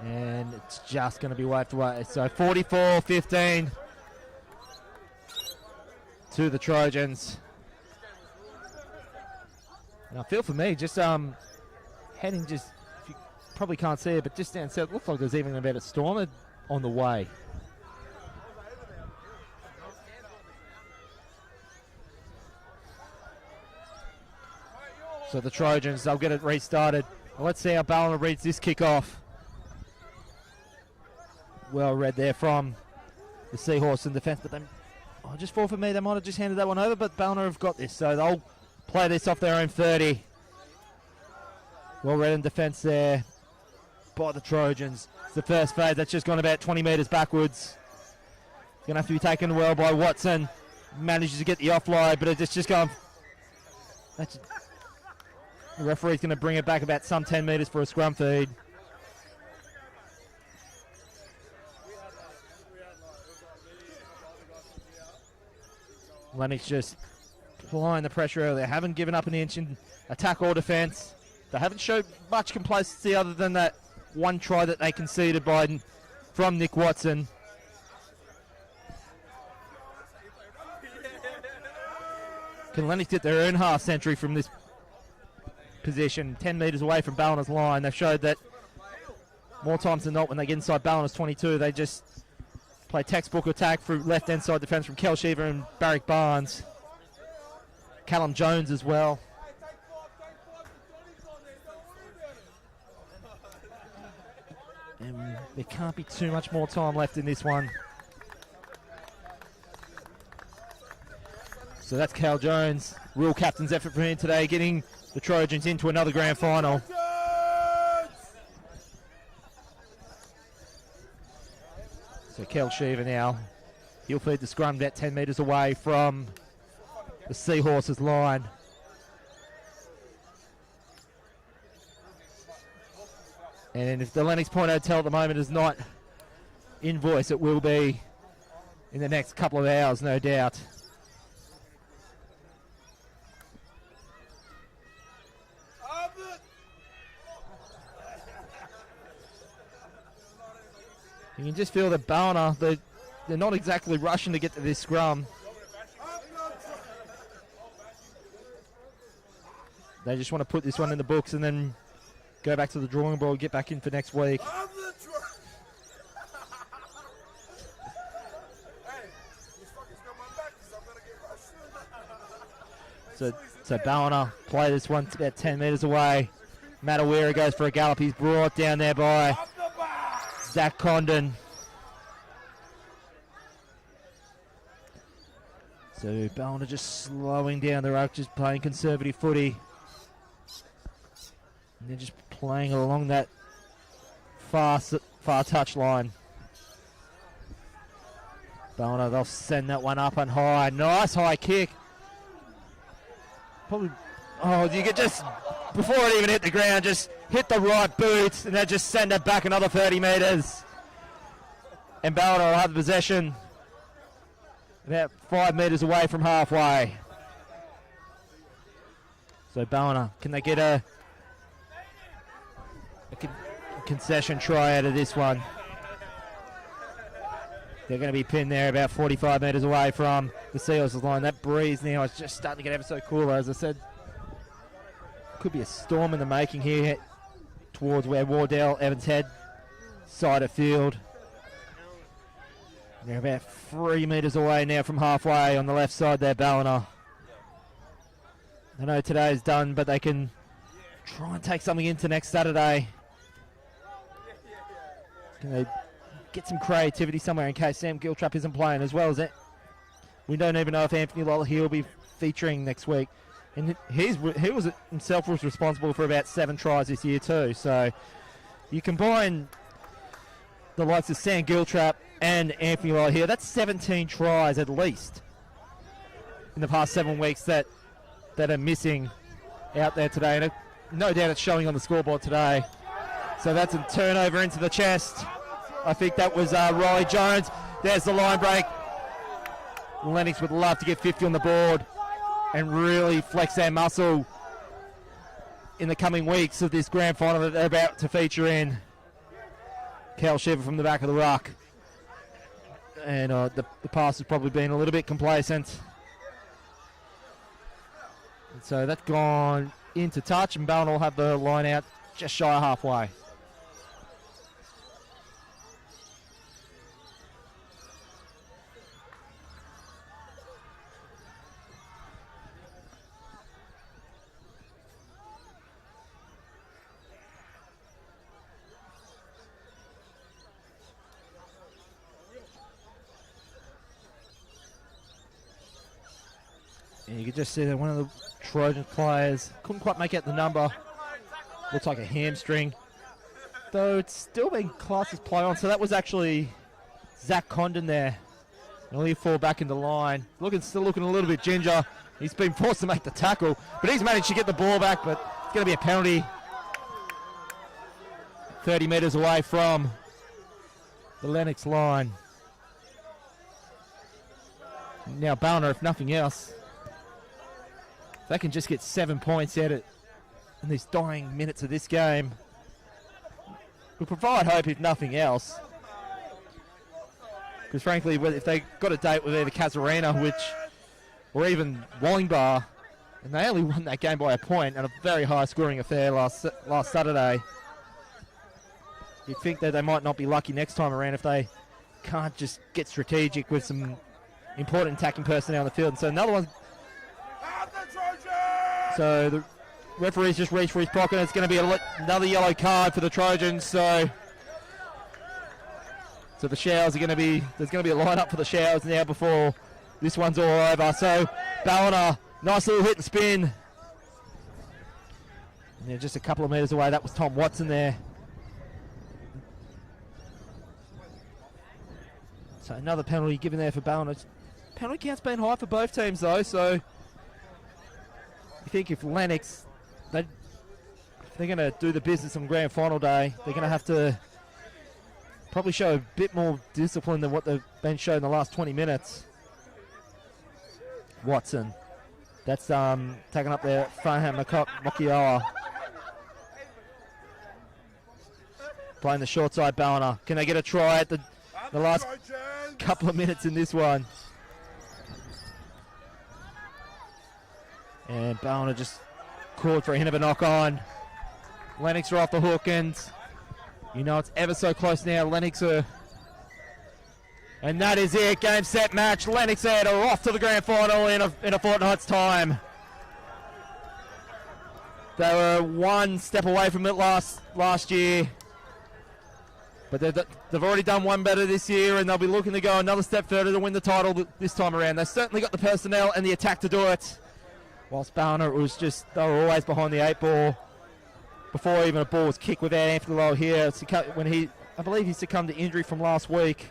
and it's just going to be wiped away. So 44-15 to the Trojans. Now feel for me, just heading if you probably can't see it, but just down south, it looks like there's even about a storm on the way. So the Trojans, they'll get it restarted. Well, let's see how Ballina reads this kickoff. Well read there from the Seahorse in defence, but just for me, they might have just handed that one over, but Ballina have got this, so they'll play this off their own 30. Well read in defence there by the Trojans. It's the first phase, that's just gone about 20 metres backwards. It's going to have to be taken well by Watson. Manages to get the offload, but it's just gone. The referee's going to bring it back about some 10 metres for a scrum feed. Lennox just applying the pressure early. They haven't given up an inch in attack or defence. They haven't showed much complacency other than that one try that they conceded from Nick Watson. Can Lennox get their own half century from this position, 10 metres away from Ballina's line? They've showed that more times than not when they get inside Ballina's 22, they just play textbook attack through left-hand side defence from Kel Shiva and Barrick Barnes. Callum Jones as well. And there can't be too much more time left in this one. So that's Cal Jones, real captain's effort for him today, getting the Trojans into another grand final. So Kel Shiva now, he'll feed the scrum about 10 metres away from the Seahorses line. And if the Lennox Point Hotel at the moment is not in voice, it will be in the next couple of hours, no doubt. You can just feel that Ballina, they're not exactly rushing to get to this scrum. They just want to put this one in the books and then go back to the drawing board, get back in for next week. So Ballina play this one about 10 metres away. Matawira goes for a gallop. He's brought down there by Zach Condon. So Ballina just slowing down the ruck, just playing conservative footy. And they're just playing along that far touch line. Ballina, they'll send that one up and high. Nice high kick. Probably, you could just, before it even hit the ground, just hit the right boot and then just send it back another 30 metres. And Ballina will have the possession about 5 metres away from halfway. So Ballina, can they get a concession try out of this one? They're going to be pinned there about 45 metres away from the Seahorses line. That breeze now is just starting to get ever so cooler. As I said, could be a storm in the making here towards where Wardell, Evans Head side of field. They're about 3 metres away now from halfway on the left side there, Ballina. I know today's done, but they can try and take something into next Saturday. Can they get some creativity somewhere in case Sam Giltrap isn't playing, as well as it? We don't even know if Anthony Lollahy will be featuring next week. And he was himself was responsible for about 7 tries this year too. So you combine the likes of Sam Giltrap and Anthony Lollahy, that's 17 tries at least in the past 7 weeks that are missing out there today. And no doubt it's showing on the scoreboard today. So that's a turnover into the chest. I think that was Riley Jones. There's the line break. Lennox would love to get 50 on the board and really flex their muscle in the coming weeks of this grand final that they're about to feature in. Cal Shiva from the back of the ruck. And the pass has probably been a little bit complacent. And so that's gone into touch, and Ballina will have the line out just shy of halfway. And you can just see that one of the Trojan players couldn't quite make out the number. Looks like a hamstring. Though it's still being classed as play on. So that was actually Zach Condon there. And only fall back in the line. Still looking a little bit ginger. He's been forced to make the tackle. But he's managed to get the ball back. But it's going to be a penalty. 30 metres away from the Lennox line. Now Ballina, if nothing else, if they can just get 7 points out in these dying minutes of this game, will provide hope if nothing else. Because frankly, if they got a date with either Casuarina, or even Wallingbar, and they only won that game by a point and a very high scoring affair last Saturday, you'd think that they might not be lucky next time around if they can't just get strategic with some important attacking personnel on the field. And so another one. So the referee's just reached for his pocket. It's going to be another yellow card for the Trojans. So the Showers are going to be, there's going to be a line up for the Showers now before this one's all over. So Ballina, nice little hit and spin. And they're just a couple of metres away. That was Tom Watson there. So another penalty given there for Ballina. Penalty count's been high for both teams though, so you think if Lennox, if they're going to do the business on grand final day, they're going to have to probably show a bit more discipline than what they've been shown in the last 20 minutes. Watson, that's taken up there, Farhan Mokioa. Playing the short side, Ballina. Can they get a try at the last couple of minutes in this one? And Ballina just called for a hint of a knock on. Lennox are off the hook, and you know it's ever so close now. Lennox are, and that is it. Game, set, match. Lennox are off to the grand final in a fortnight's time. They were one step away from it last year, but they've already done one better this year, and they'll be looking to go another step further to win the title this time around. They've certainly got the personnel and the attack to do it. Whilst Ballina, it was just, they were always behind the 8 ball before even a ball was kicked without Anthony Lowe here. When I believe he succumbed to injury from last week.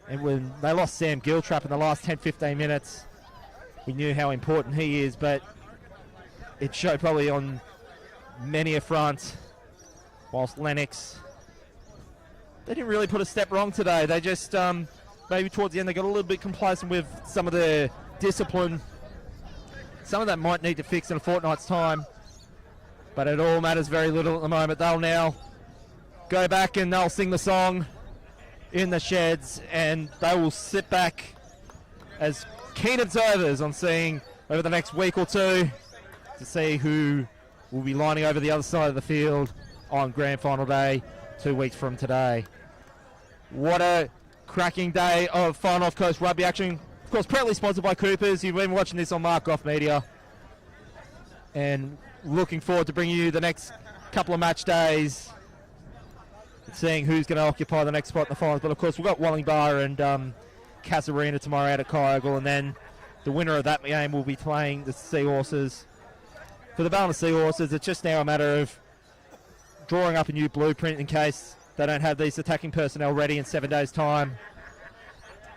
And when they lost Sam Giltrap in the last 10-15 minutes, we knew how important he is, but it showed probably on many a front. Whilst Lennox, they didn't really put a step wrong today. They just, maybe towards the end, they got a little bit complacent with some of their discipline. Some of that might need to fix in a fortnight's time, but it all matters very little at the moment. They'll now go back and they'll sing the song in the sheds, and they will sit back as keen observers on seeing over the next week or two to see who will be lining over the other side of the field on grand final day 2 weeks from today. What a cracking day of Far North Coast rugby action. Of course, proudly sponsored by Coopers. You've been watching this on Mark Goff Media. And looking forward to bringing you the next couple of match days, seeing who's going to occupy the next spot in the finals. But of course, we've got Wallingbar and Casuarina tomorrow out at Kyogle, and then the winner of that game will be playing the Seahorses. For the Ballina Seahorses, it's just now a matter of drawing up a new blueprint in case they don't have these attacking personnel ready in 7 days' time.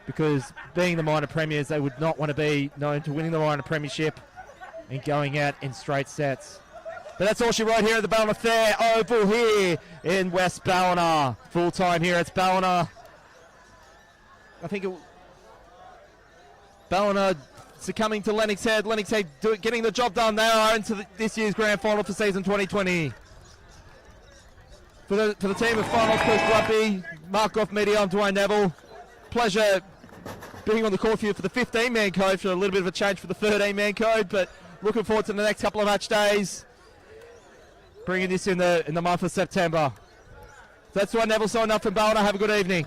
Because being the minor premiers, they would not want to be known to winning the minor premiership and going out in straight sets. But that's all she wrote here at the Ballina Fair Oval here in West Ballina. Full time here, it's Ballina. I think Ballina succumbing to Lennox Head. Lennox Head getting the job done. They are into this year's grand final for season 2020. For the team of Far North Coast Rugby, Mark Goff Media, I'm Dwayne Neville. Pleasure being on the call for you for the 15-man code, for a little bit of a change for the 13-man code, but looking forward to the next couple of match days, bringing this in the month of September. So that's Dwayne Neville signing up from Ballina. Have a good evening.